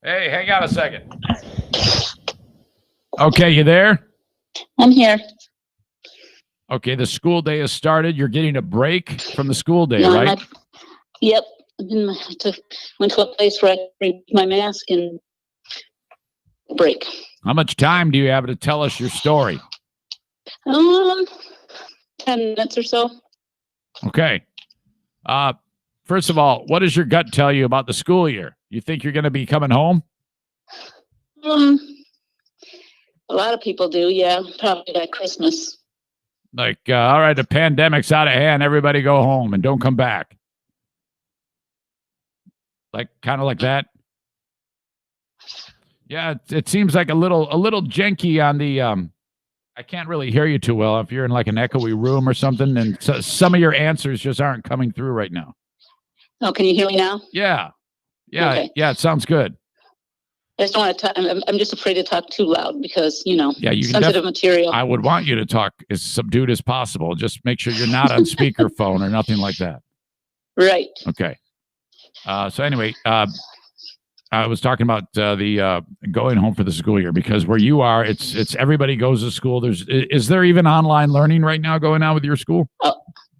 Hey, hang on a second. Okay, you there? I'm here. Okay, the school day has started. You're getting a break from the school day, No, right? Yep. Went to a place where I bring my mask and break. How much time do you have to tell us your story? 10 minutes or so. Okay. First of all, what does your gut tell you about the school year? You think you're going to be coming home? A lot of people do, yeah. Probably by Christmas. Like, all right, the pandemic's out of hand. Everybody go home and don't come back. Like, kind of like that. Yeah, it seems like a little janky on the. I can't really hear you too well if you're in like an echoey room or something, and so some of your answers just aren't coming through right now. Oh, can you hear me now? Yeah. Okay. Yeah, it sounds good. I just don't want to talk. I'm just afraid to talk too loud because, you can sensitive material. I would want you to talk as subdued as possible. Just make sure you're not on speakerphone or nothing like that. Right. Okay. So anyway, I was talking about the going home for the school year, because where you are, it's everybody goes to school. Is there even online learning right now going on with your school?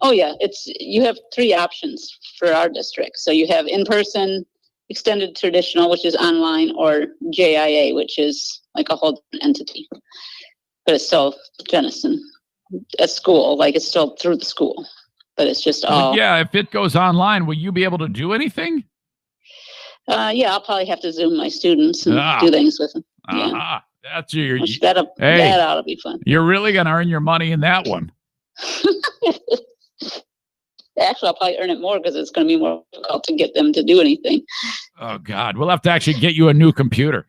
Oh yeah. You have 3 options for our district. So you have in-person, extended traditional, which is online, or JIA, which is like a whole different entity. But it's still Jenison, a school, like it's still through the school. But it's just all. Yeah, if it goes online, will you be able to do anything? Yeah, I'll probably have to Zoom my students and do things with them. Yeah. That's your. That ought to be fun. You're really going to earn your money in that one. Actually, I'll probably earn it more because it's going to be more difficult to get them to do anything. Oh, God. We'll have to actually get you a new computer.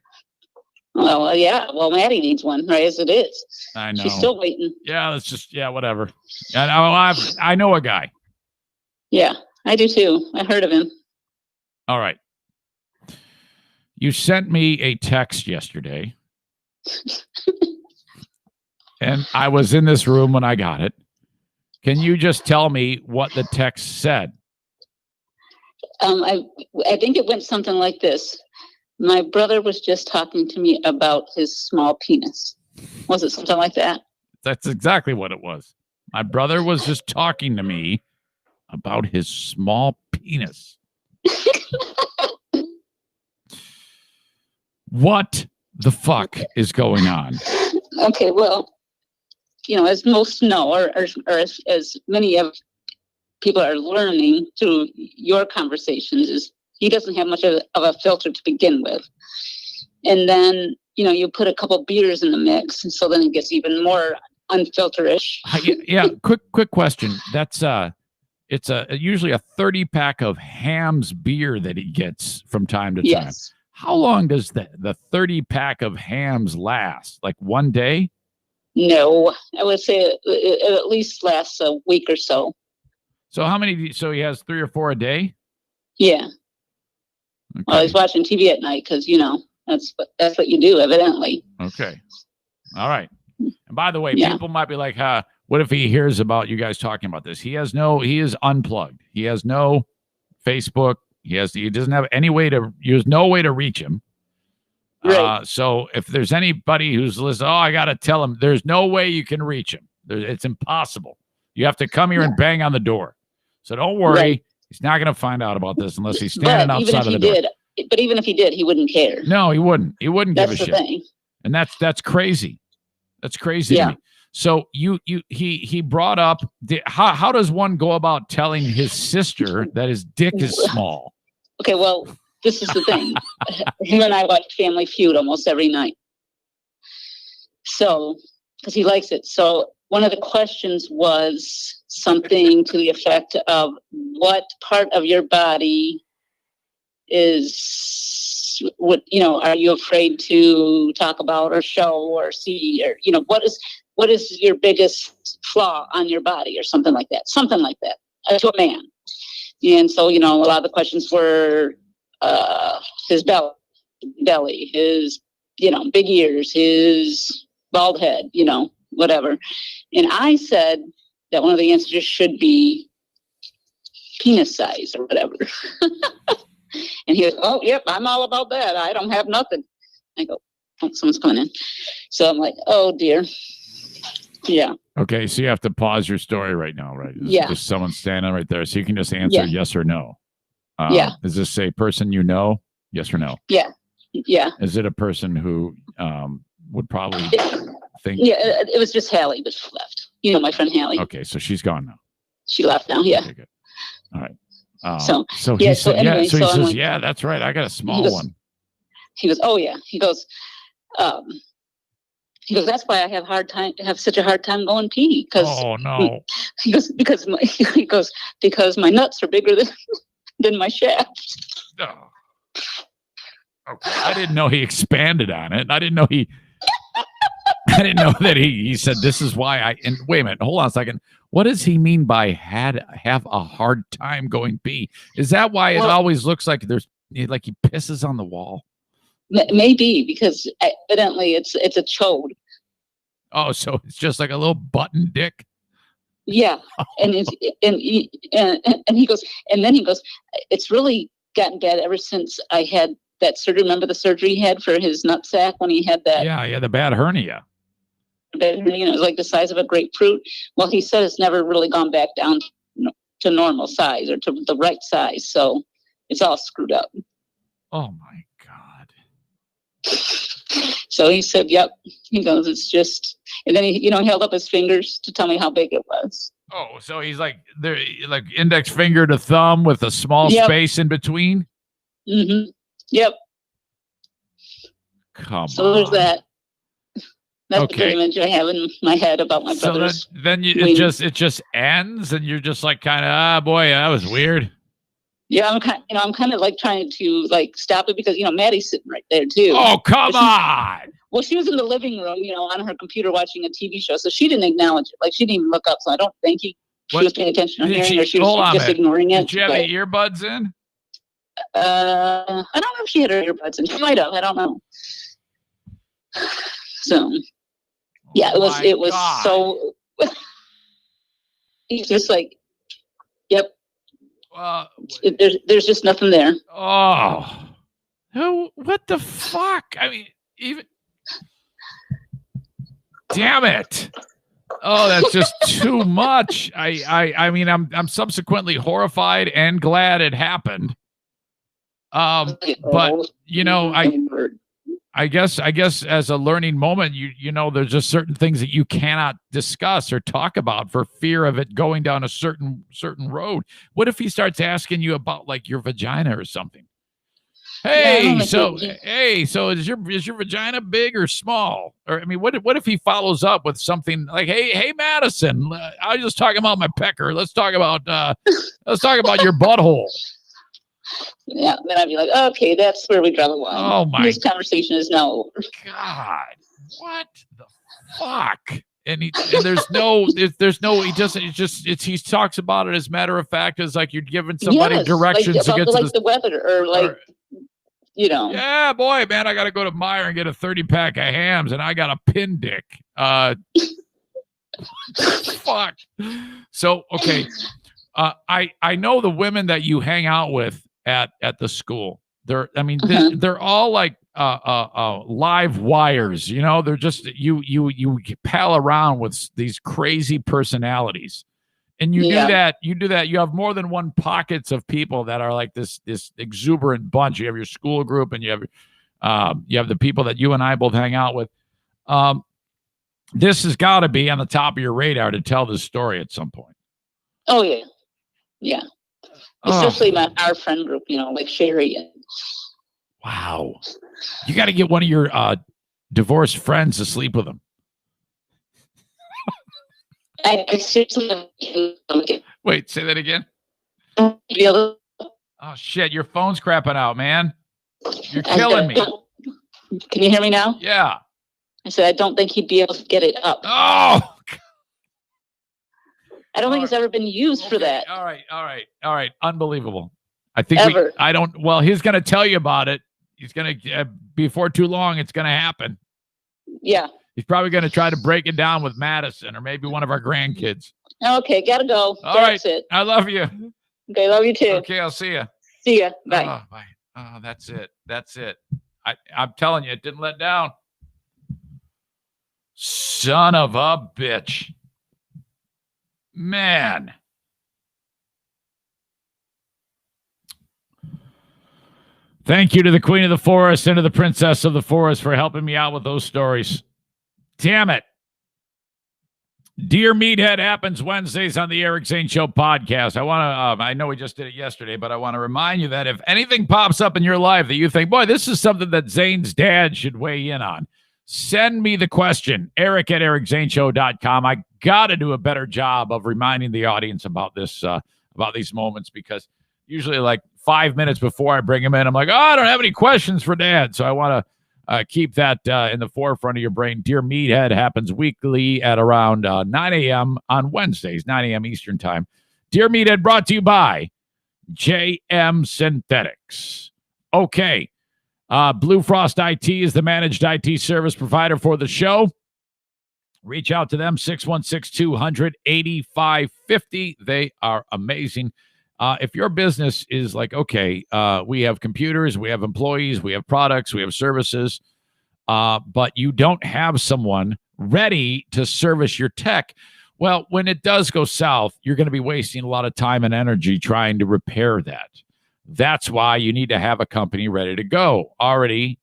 Well, yeah. Well, Maddie needs one, right, as it is. I know. She's still waiting. Yeah, let's just, whatever. I know a guy. Yeah, I do too. I heard of him. All right. You sent me a text yesterday. And I was in this room when I got it. Can you just tell me what the text said? I think it went something like this. My brother was just talking to me about his small penis. Was it something like that? That's exactly what it was. My brother was just talking to me about his small penis. What the fuck is going on? Okay, well, as most know, or as many of people are learning through your conversations, is he doesn't have much of a filter to begin with. And then, you put a couple beers in the mix, and so then it gets even more unfilterish. Yeah, quick question. That's it's usually a 30-pack of Ham's beer that he gets from time to time. Yes. How long does the 30-pack of hams last? Like one day? No, I would say it at least lasts a week or so. So how many? So he has 3 or 4 a day? Yeah. Okay. Well, he's watching TV at night because that's what you do, evidently. Okay. All right. And by the way, Yeah. people might be like, what if he hears about you guys talking about this? He is unplugged. He has no Facebook. He doesn't have any way there's no way to reach him. Right. So if there's anybody who's listening, I got to tell him there's no way you can reach him. It's impossible. You have to come here and bang on the door. So don't worry. Right. He's not going to find out about this unless he's standing But outside of the door. But even if he did, he wouldn't care. No, he wouldn't. He wouldn't give a That's the shit. thing. And that's crazy. That's crazy. Yeah. To me. So he brought up how does one go about telling his sister that his dick is small? Okay, well, this is the thing. Him and I watch Family Feud almost every night. So, because he likes it. So one of the questions was something to the effect of what part of your body is are you afraid to talk about or show or see, or what is your biggest flaw on your body or something like that to a man. And so a lot of the questions were his belly, his big ears, his bald head, whatever. And I said that one of the answers should be penis size or whatever. And he goes, oh, yep, I'm all about that. I don't have nothing. I go, oh, someone's coming in. So I'm like, oh, dear. Yeah. Okay, so you have to pause your story right now, right? Yeah. Just someone standing right there. So you can just answer yes or no. Yeah. Is this a person you know? Yes or no? Yeah. Yeah. Is it a person who would probably think? Yeah, it was just Hallie, but she left. My friend Hallie. Okay, so she's gone now. She left now, yeah. Okay, good. All right. So he yeah, said, anyway, so he says, like, yeah, that's right. I got a small one. He goes, oh yeah. He goes, that's why I have such a hard time going pee. Oh no. He goes, because my nuts are bigger than my shaft. Oh. Okay. I didn't know he expanded on it. I didn't know that he said this is why and wait a minute, hold on a second. What does he mean by have a hard time going pee? Is that why it always looks like he pisses on the wall? Maybe because evidently it's a chode. Oh, so it's just like a little button dick. Yeah, and he goes, it's really gotten bad ever since I had that surgery. Remember the surgery he had for his nutsack when he had that? Yeah, the bad hernia. It was like the size of a grapefruit. Well, he said it's never really gone back down to normal size or to the right size. So it's all screwed up. Oh my God. So he said, yep. He goes, it's just, and then he held up his fingers to tell me how big it was. Oh, so he's like index finger to thumb with a small space in between? Mm-hmm. Yep. Come so on. There's that. That's the image I have in my head about my brothers. So then it just ends, and you're just like kind of, boy, that was weird. Yeah, I'm kind of like trying to like stop it because Maddie's sitting right there too. Oh, come on! Well, she was in the living room, on her computer watching a TV show, so she didn't acknowledge it. Like she didn't even look up, so I don't think she was paying attention to hearing, or she was just ignoring it. Did you have the earbuds in? I don't know if she had her earbuds in. She might have. I don't know. So, yeah, it was God. so. He's just like, yep. There's just nothing there. Oh, what the fuck? I mean, even. Damn it! Oh, that's just too much. I mean, I'm subsequently horrified and glad it happened. But I guess as a learning moment, there's just certain things that you cannot discuss or talk about for fear of it going down a certain road. What if he starts asking you about like your vagina or something? Hey, so is your vagina big or small? Or I mean, what if he follows up with something like, hey, Madison, I was just talking about my pecker. Let's talk about your butthole. Yeah, then I'd be like, okay, that's where we draw the line. Oh my This conversation is now over. God, what the fuck? And there's no, he doesn't, he talks about it as matter of fact, as like you're giving somebody Yes, directions like, to get about to the weather, or like, you know. Yeah, boy, man, I got to go to Meijer and get a 30-pack of hams, and I got a pin dick. Fuck. So, okay. I know the women that you hang out with at the school. They're all like live wires, you know. They're just you pal around with these crazy personalities, and you do that. You have more than one pockets of people that are like this exuberant bunch. You have your school group, and you have the people that you and I both hang out with. This has got to be on the top of your radar to tell this story at some point. Oh yeah. Especially our friend group, you know, like Sherry. Wow. You got to get one of your divorced friends to sleep with them. I seriously. Wait, say that again. Oh shit, your phone's crapping out, man. You're killing me. Can you hear me now? Yeah. I said I don't think he'd be able to get it up. Oh. I don't think it's ever been used for that. All right. Unbelievable. I think he's going to tell you about it. He's going to, before too long, it's going to happen. Yeah. He's probably going to try to break it down with Madison or maybe one of our grandkids. Okay, gotta go. That's it. I love you. Okay, love you too. Okay, I'll see you. See ya. Bye. Oh, bye. Oh, that's it. I'm telling you, it didn't let down. Son of a bitch. Man. Thank you to the Queen of the Forest and to the Princess of the Forest for helping me out with those stories. Damn it. Dear Meathead happens Wednesdays on the Eric Zane Show podcast. I know we just did it yesterday, but I want to remind you that if anything pops up in your life that you think, boy, this is something that Zane's dad should weigh in on, send me the question, eric@ericzaneshow.com. I got to do a better job of reminding the audience about this, about these moments, because usually like 5 minutes before I bring him in, I'm like, I don't have any questions for Dad. So I want to keep that in the forefront of your brain. Dear Meathead happens weekly at around 9 a.m. on Wednesdays, 9 a.m. Eastern time. Dear Meathead brought to you by JM Synthetics. Okay. Blue Frost IT is the managed IT service provider for the show. Reach out to them, 616-200-8550. They are amazing. If your business is like, okay, we have computers, we have employees, we have products, we have services, but you don't have someone ready to service your tech, well, when it does go south, you're going to be wasting a lot of time and energy trying to repair that. That's why you need to have a company ready to go, already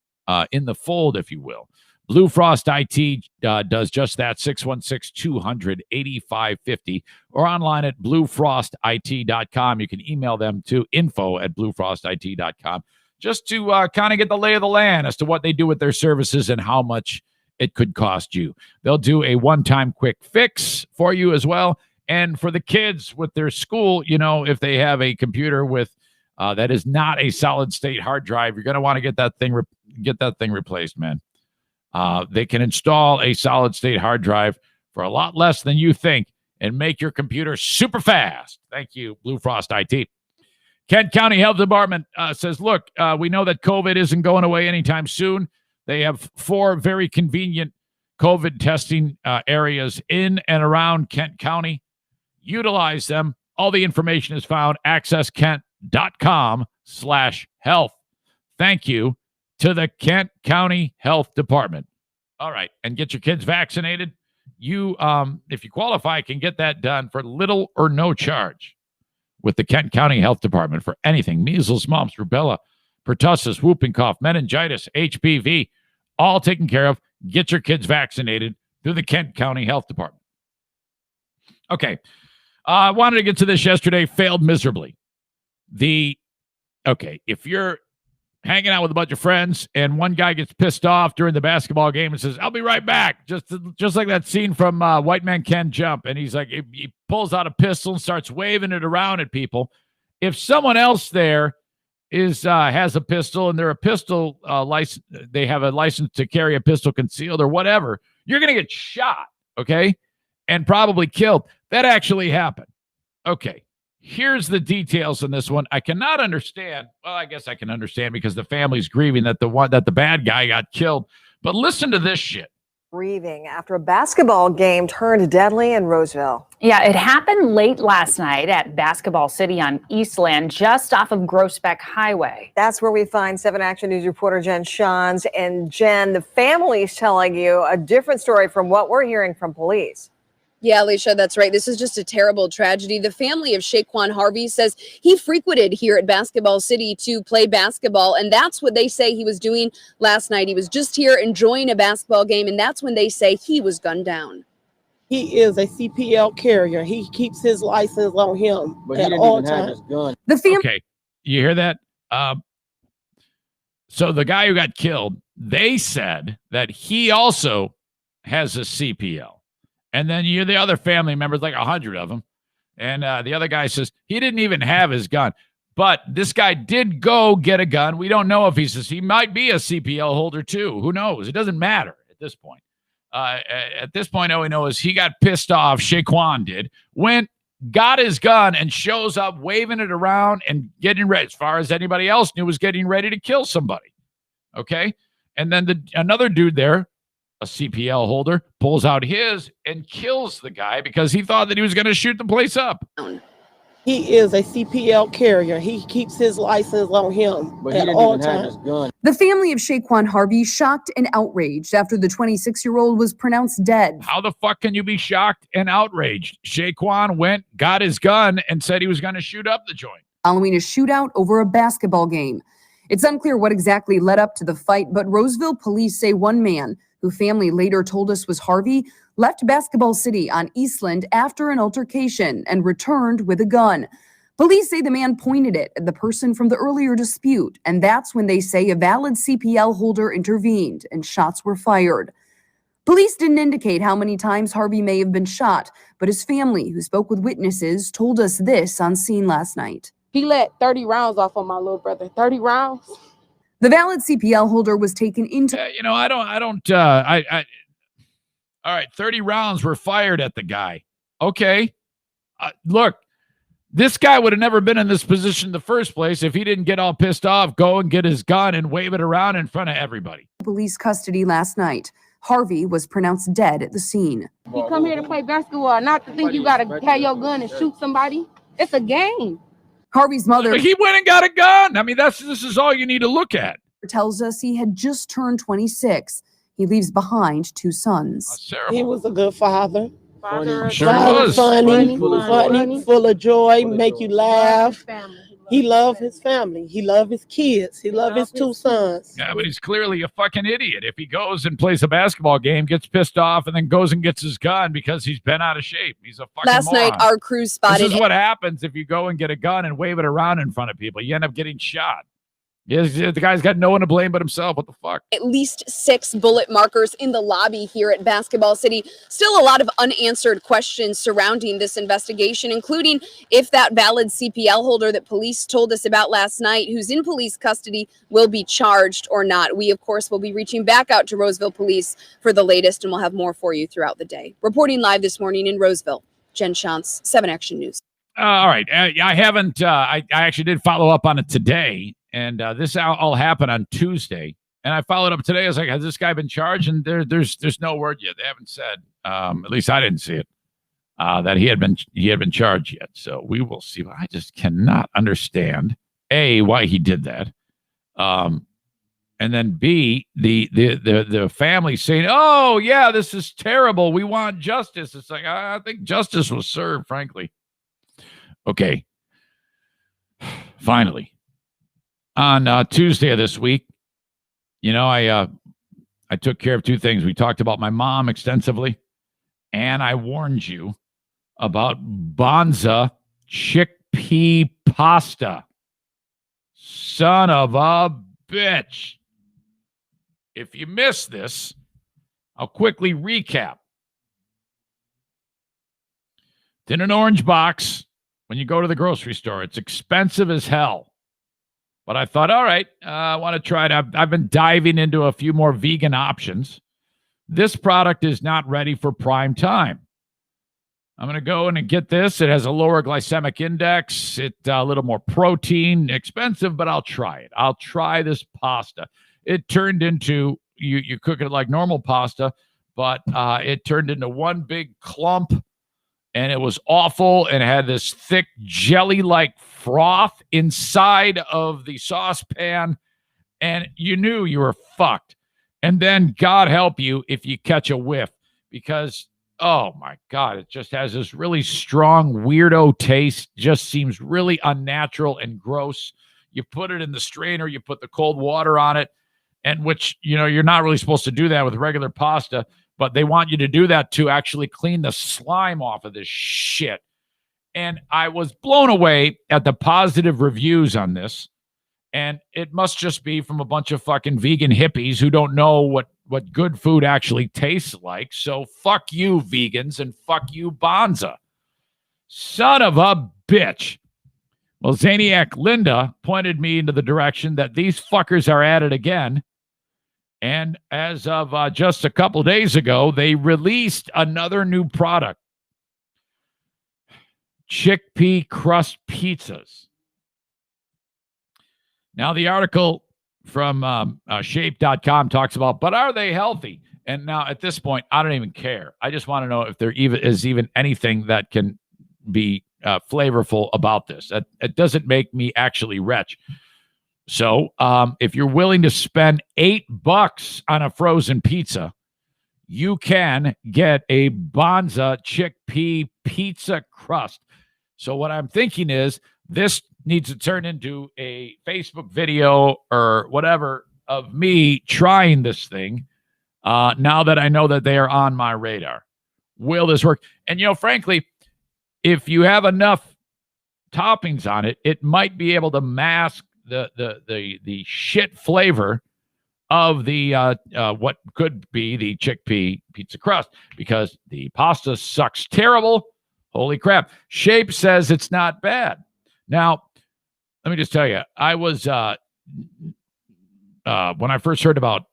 in the fold, if you will. Blue Frost IT does just that, 616-200-8550, or online at bluefrostit.com. You can email them to info@bluefrostit.com just to kind of get the lay of the land as to what they do with their services and how much it could cost you. They'll do a one-time quick fix for you as well. And for the kids with their school, you know, if they have a computer with that is not a solid-state hard drive, you're going to want to get that thing replaced, man. They can install a solid-state hard drive for a lot less than you think and make your computer super fast. Thank you, Blue Frost IT. Kent County Health Department says, look, we know that COVID isn't going away anytime soon. They have 4 very convenient COVID testing areas in and around Kent County. Utilize them. All the information is found. accesskent.com/health. Thank you to the Kent County Health Department. All right. And get your kids vaccinated. You, if you qualify, can get that done for little or no charge with the Kent County Health Department for anything: measles, mumps, rubella, pertussis, whooping cough, meningitis, HPV, all taken care of. Get your kids vaccinated through the Kent County Health Department. Okay. I wanted to get to this yesterday, failed miserably. If you're hanging out with a bunch of friends and one guy gets pissed off during the basketball game and says, I'll be right back. Just like that scene from White Man Can't Jump. And he's like, he pulls out a pistol and starts waving it around at people. If someone else there has a pistol and they're a pistol license, they have a license to carry a pistol concealed or whatever, you're going to get shot, okay, and probably killed. That actually happened. Okay, here's the details on this one. I cannot understand. Well, I guess I can understand because the family's grieving that the bad guy got killed. But listen to this shit. Grieving after a basketball game turned deadly in Roseville. Yeah, it happened late last night at Basketball City on Eastland, just off of Groesbeck Highway. That's where we find 7 Action News reporter Jen Shans. And Jen, the family's telling you a different story from what we're hearing from police. Yeah, Alicia, that's right. This is just a terrible tragedy. The family of Shaquan Harvey says he frequented here at Basketball City to play basketball, and that's what they say he was doing last night. He was just here enjoying a basketball game, and that's when they say he was gunned down. He is a CPL carrier. He keeps his license on him at all times. The family. Okay, you hear that? So the guy who got killed, they said that he also has a CPL. And then you're the other family members, like 100 of them. And the other guy says he didn't even have his gun. But this guy did go get a gun. We don't know if he might be a CPL holder too. Who knows? It doesn't matter at this point. At this point, all we know is he got pissed off. Shaquan did. Went, got his gun, and shows up waving it around and getting ready. As far as anybody else knew, was getting ready to kill somebody. Okay? And then another dude there, a CPL holder, pulls out his and kills the guy because he thought that he was going to shoot the place up. He is a CPL carrier. He keeps his license on him at all times. The family of Shaquan Harvey shocked and outraged after the 26-year-old was pronounced dead. How the fuck can you be shocked and outraged? Shaquan went, got his gun, and said he was going to shoot up the joint. Following a shootout over a basketball game. It's unclear what exactly led up to the fight, but Roseville police say one man, who family later told us was Harvey, left Basketball City on Eastland after an altercation and returned with a gun. Police say the man pointed it at the person from the earlier dispute, and that's when they say a valid CPL holder intervened and shots were fired. Police didn't indicate how many times Harvey may have been shot, but his family, who spoke with witnesses, told us this on scene last night. He let 30 rounds off on my little brother. 30 rounds? The valid CPL holder was taken into... All right, 30 rounds were fired at the guy. Okay. Look, this guy would have never been in this position in the first place if he didn't get all pissed off, go and get his gun and wave it around in front of everybody. Police custody last night. Harvey was pronounced dead at the scene. You come here to play basketball, not to think you got to have your gun and shoot somebody. It's a game. Harvey's mother... He went and got a gun. I mean, this is all you need to look at. Tells us he had just turned 26. He leaves behind 2 sons. He was a good father. Sure was. Funny, full of joy, make you laugh. He loved his family. He loved his kids. He loved his 2 sons. Yeah, but he's clearly a fucking idiot. If he goes and plays a basketball game, gets pissed off, and then goes and gets his gun because he's been out of shape. He's a fucking Last moron. night, our crew spotted... This is what happens if you go and get a gun and wave it around in front of people. You end up getting shot. Yes, the guy's got no one to blame but himself. What the fuck? At least 6 bullet markers in the lobby here at Basketball City. Still a lot of unanswered questions surrounding this investigation, including if that valid CPL holder that police told us about last night, who's in police custody, will be charged or not. We, of course, will be reaching back out to Roseville Police for the latest, and we'll have more for you throughout the day. Reporting live this morning in Roseville, Jen Shantz, 7 Action News. All right. I haven't, I actually did follow up on it today. And this all happened on Tuesday, and I followed up today. I was like, "Has this guy been charged?" And there's no word yet. They haven't said. At least I didn't see it. That he had been charged yet. So we will see. I just cannot understand why he did that. And then B, the family saying, "Oh yeah, this is terrible. We want justice." It's like I think justice was served. Frankly. Okay. Finally. On Tuesday of this week, I took care of 2 things. We talked about my mom extensively, and I warned you about Bonza chickpea pasta. Son of a bitch. If you missed this, I'll quickly recap. It's in an orange box when you go to the grocery store. It's expensive as hell. But I thought, all right, I want to try it. I've been diving into a few more vegan options. This product is not ready for prime time. I'm going to go in and get this. It has a lower glycemic index. It's a little more protein, expensive, but I'll try it. I'll try this pasta. It turned into, you cook it like normal pasta, but it turned into one big clump, and it was awful, and it had this thick jelly-like froth inside of the saucepan, and you knew you were fucked. And then God help you if you catch a whiff, because oh my God, it just has this really strong weirdo taste. Just seems really unnatural and gross. You put it in the strainer, you put the cold water on it, and which, you're not really supposed to do that with regular pasta, but they want you to do that to actually clean the slime off of this shit. And I was blown away at the positive reviews on this. And it must just be from a bunch of fucking vegan hippies who don't know what good food actually tastes like. So fuck you, vegans, and fuck you, Bonza. Son of a bitch. Well, Zaniac Linda pointed me into the direction that these fuckers are at it again. And as of just a couple days ago, they released another new product. Chickpea crust pizzas. Now, the article from shape.com talks about, but are they healthy? And now at this point, I don't even care. I just want to know if there is even anything that can be flavorful about this. It doesn't make me actually retch. So if you're willing to spend $8 on a frozen pizza, you can get a Bonza chickpea pizza crust. So what I'm thinking is this needs to turn into a Facebook video or whatever of me trying this thing now that I know that they are on my radar. Will this work? And, frankly, if you have enough toppings on it, it might be able to mask the shit flavor of the what could be the chickpea pizza crust, because the pasta sucks terrible. Holy crap. Shape says it's not bad. Now, let me just tell you, I was, when I first heard about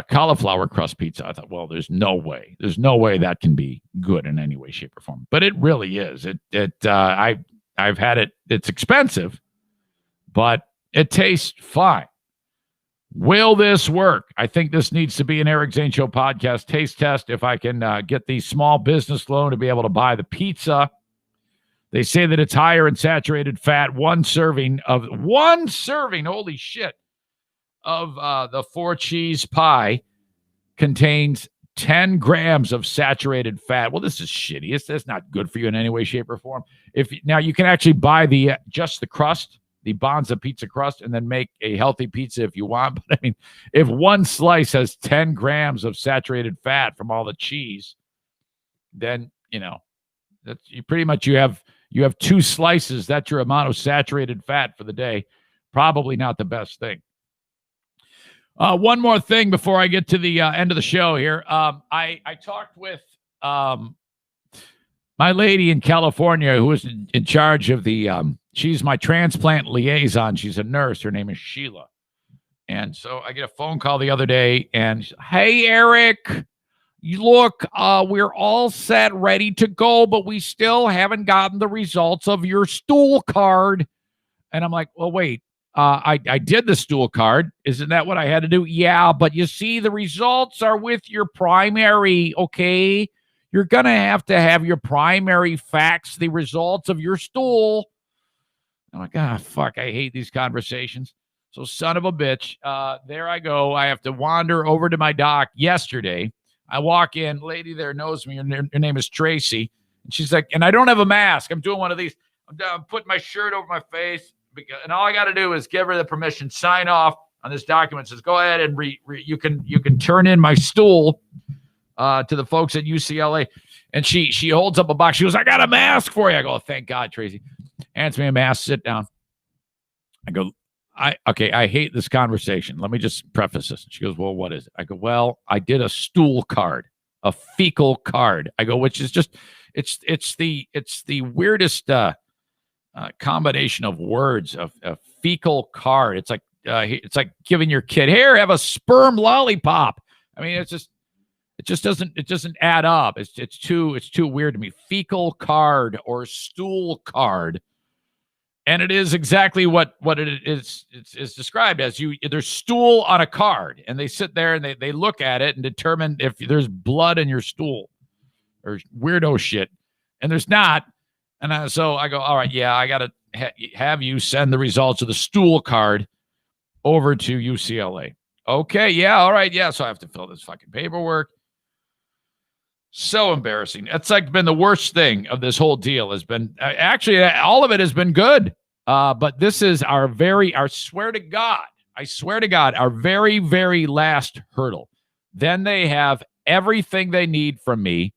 cauliflower crust pizza, I thought, well, there's no way that can be good in any way, shape, or form. But it really is. I've had it. It's expensive, but it tastes fine. Will this work? I think this needs to be an Eric Zane Show podcast taste test. If I can get the small business loan to be able to buy the pizza. They say that it's higher in saturated fat. One serving, holy shit, of the 4-cheese pie contains 10 grams of saturated fat. Well, this is shitty. That's not good for you in any way, shape, or form. Now you can actually buy just the crust, the Bonza pizza crust, and then make a healthy pizza if you want. But I mean, if one slice has 10 grams of saturated fat from all the cheese, then that's you have 2 slices. That's your amount of saturated fat for the day. Probably not the best thing. One more thing before I get to the end of the show here. I talked with my lady in California who was in charge of she's my transplant liaison. She's a nurse. Her name is Sheila. And so I get a phone call the other day, and she's, hey, Eric, look, we're all set, ready to go, but we still haven't gotten the results of your stool card. And I'm like, well, wait, I did the stool card. Isn't that what I had to do? Yeah, but you see, the results are with your primary, okay? You're going to have your primary fax the results of your stool. I'm like, fuck, I hate these conversations. So son of a bitch, there I go. I have to wander over to my doc yesterday. I walk in, lady there knows me. Her name is Tracy. And she's like, and I don't have a mask. I'm doing one of these. I'm putting my shirt over my face. And all I got to do is give her the permission, sign off on this document. It says, go ahead and you can turn in my stool to the folks at UCLA. And she holds up a box. She goes, I got a mask for you. I go, thank God, Tracy. Hands me a mask. Sit down. I go, I hate this conversation. Let me just preface this. She goes, well, what is it? I go, well, I did a stool card, a fecal card. I go, which is just, it's the weirdest combination of words of a fecal card. It's like giving your kid, here, have a sperm lollipop. I mean, it just doesn't add up. It's too weird to me. Fecal card or stool card. And it is exactly what it is. It's described as. There's stool on a card, and they sit there and they look at it and determine if there's blood in your stool or weirdo shit. And there's not. And so I go, all right, yeah, I got to have you send the results of the stool card over to UCLA. Okay, yeah, all right, yeah. So I have to fill this fucking paperwork. So embarrassing. It's like been the worst thing of this whole deal has been, actually, all of it has been good. But this is I swear to God, our very, very last hurdle. Then they have everything they need from me.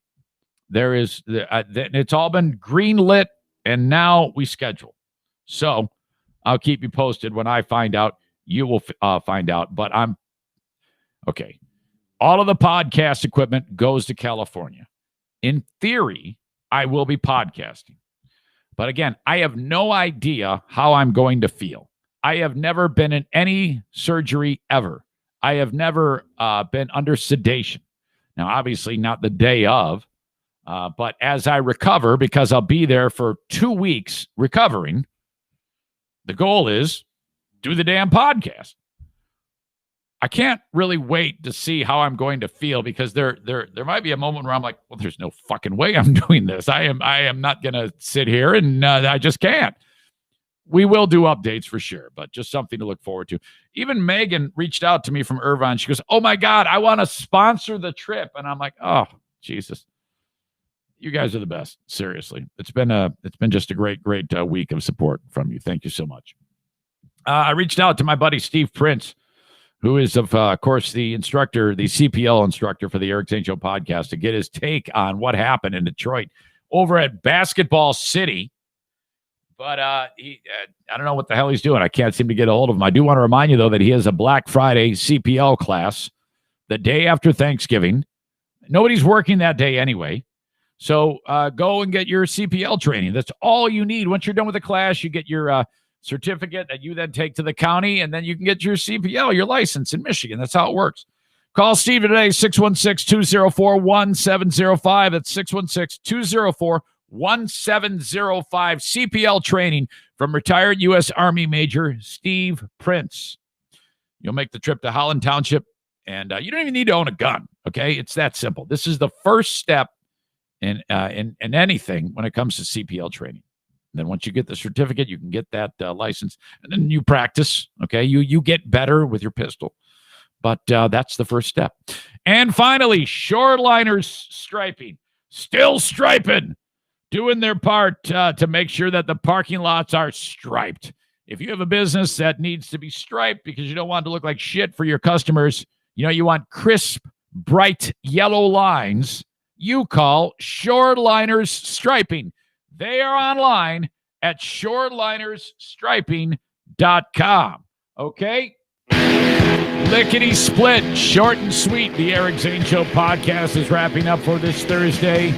There is, it's all been green lit, and now we schedule. So I'll keep you posted when I find out. You will find out. But I'm okay. All of the podcast equipment goes to California. In theory, I will be podcasting. But again, I have no idea how I'm going to feel. I have never been in any surgery ever. I have never been under sedation. Now, obviously not the day of, but as I recover, because I'll be there for 2 weeks recovering, the goal is do the damn podcast. I can't really wait to see how I'm going to feel, because there might be a moment where I'm like, well, there's no fucking way I'm doing this. I am not going to sit here, and I just can't. We will do updates for sure, but just something to look forward to. Even Megan reached out to me from Irvine. She goes, oh my God, I want to sponsor the trip. And I'm like, oh, Jesus. You guys are the best. Seriously. It's been just a great week of support from you. Thank you so much. I reached out to my buddy, Steve Prince, who is, of course, the instructor, the CPL instructor for the Eric Zane Show podcast, to get his take on what happened in Detroit over at Basketball City. But I don't know what the hell he's doing. I can't seem to get a hold of him. I do want to remind you, though, that he has a Black Friday CPL class the day after Thanksgiving. Nobody's working that day anyway. So go and get your CPL training. That's all you need. Once you're done with the class, you get your certificate that you then take to the county, and then you can get your CPL, your license in Michigan. That's how it works. Call Steve today, 616-204-1705. That's 616-204-1705. CPL training from retired U.S. Army Major Steve Prince. You'll make the trip to Holland Township, and you don't even need to own a gun, okay? It's that simple. This is the first step in anything when it comes to CPL training. And then once you get the certificate, you can get that license, and then you practice, okay? You get better with your pistol. But that's the first step. And finally, Shoreliners Striping. Still striping. Doing their part to make sure that the parking lots are striped. If you have a business that needs to be striped because you don't want it to look like shit for your customers, you want crisp, bright yellow lines, you call Shoreliners Striping. They are online at shorelinersstriping.com. Okay? Lickety split, short and sweet. The Eric Zane Show podcast is wrapping up for this Thursday.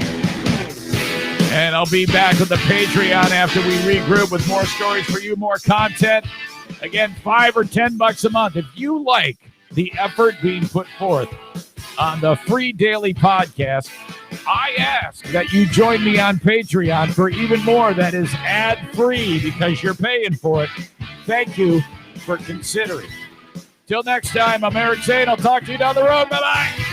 And I'll be back with the Patreon after we regroup with more stories for you, more content. Again, $5 or $10 a month. If you like the effort being put forth on the free daily podcast, I ask that you join me on Patreon for even more that is ad-free, because you're paying for it. Thank you for considering. Till next time, I'm Eric Zane. I'll talk to you down the road. Bye-bye.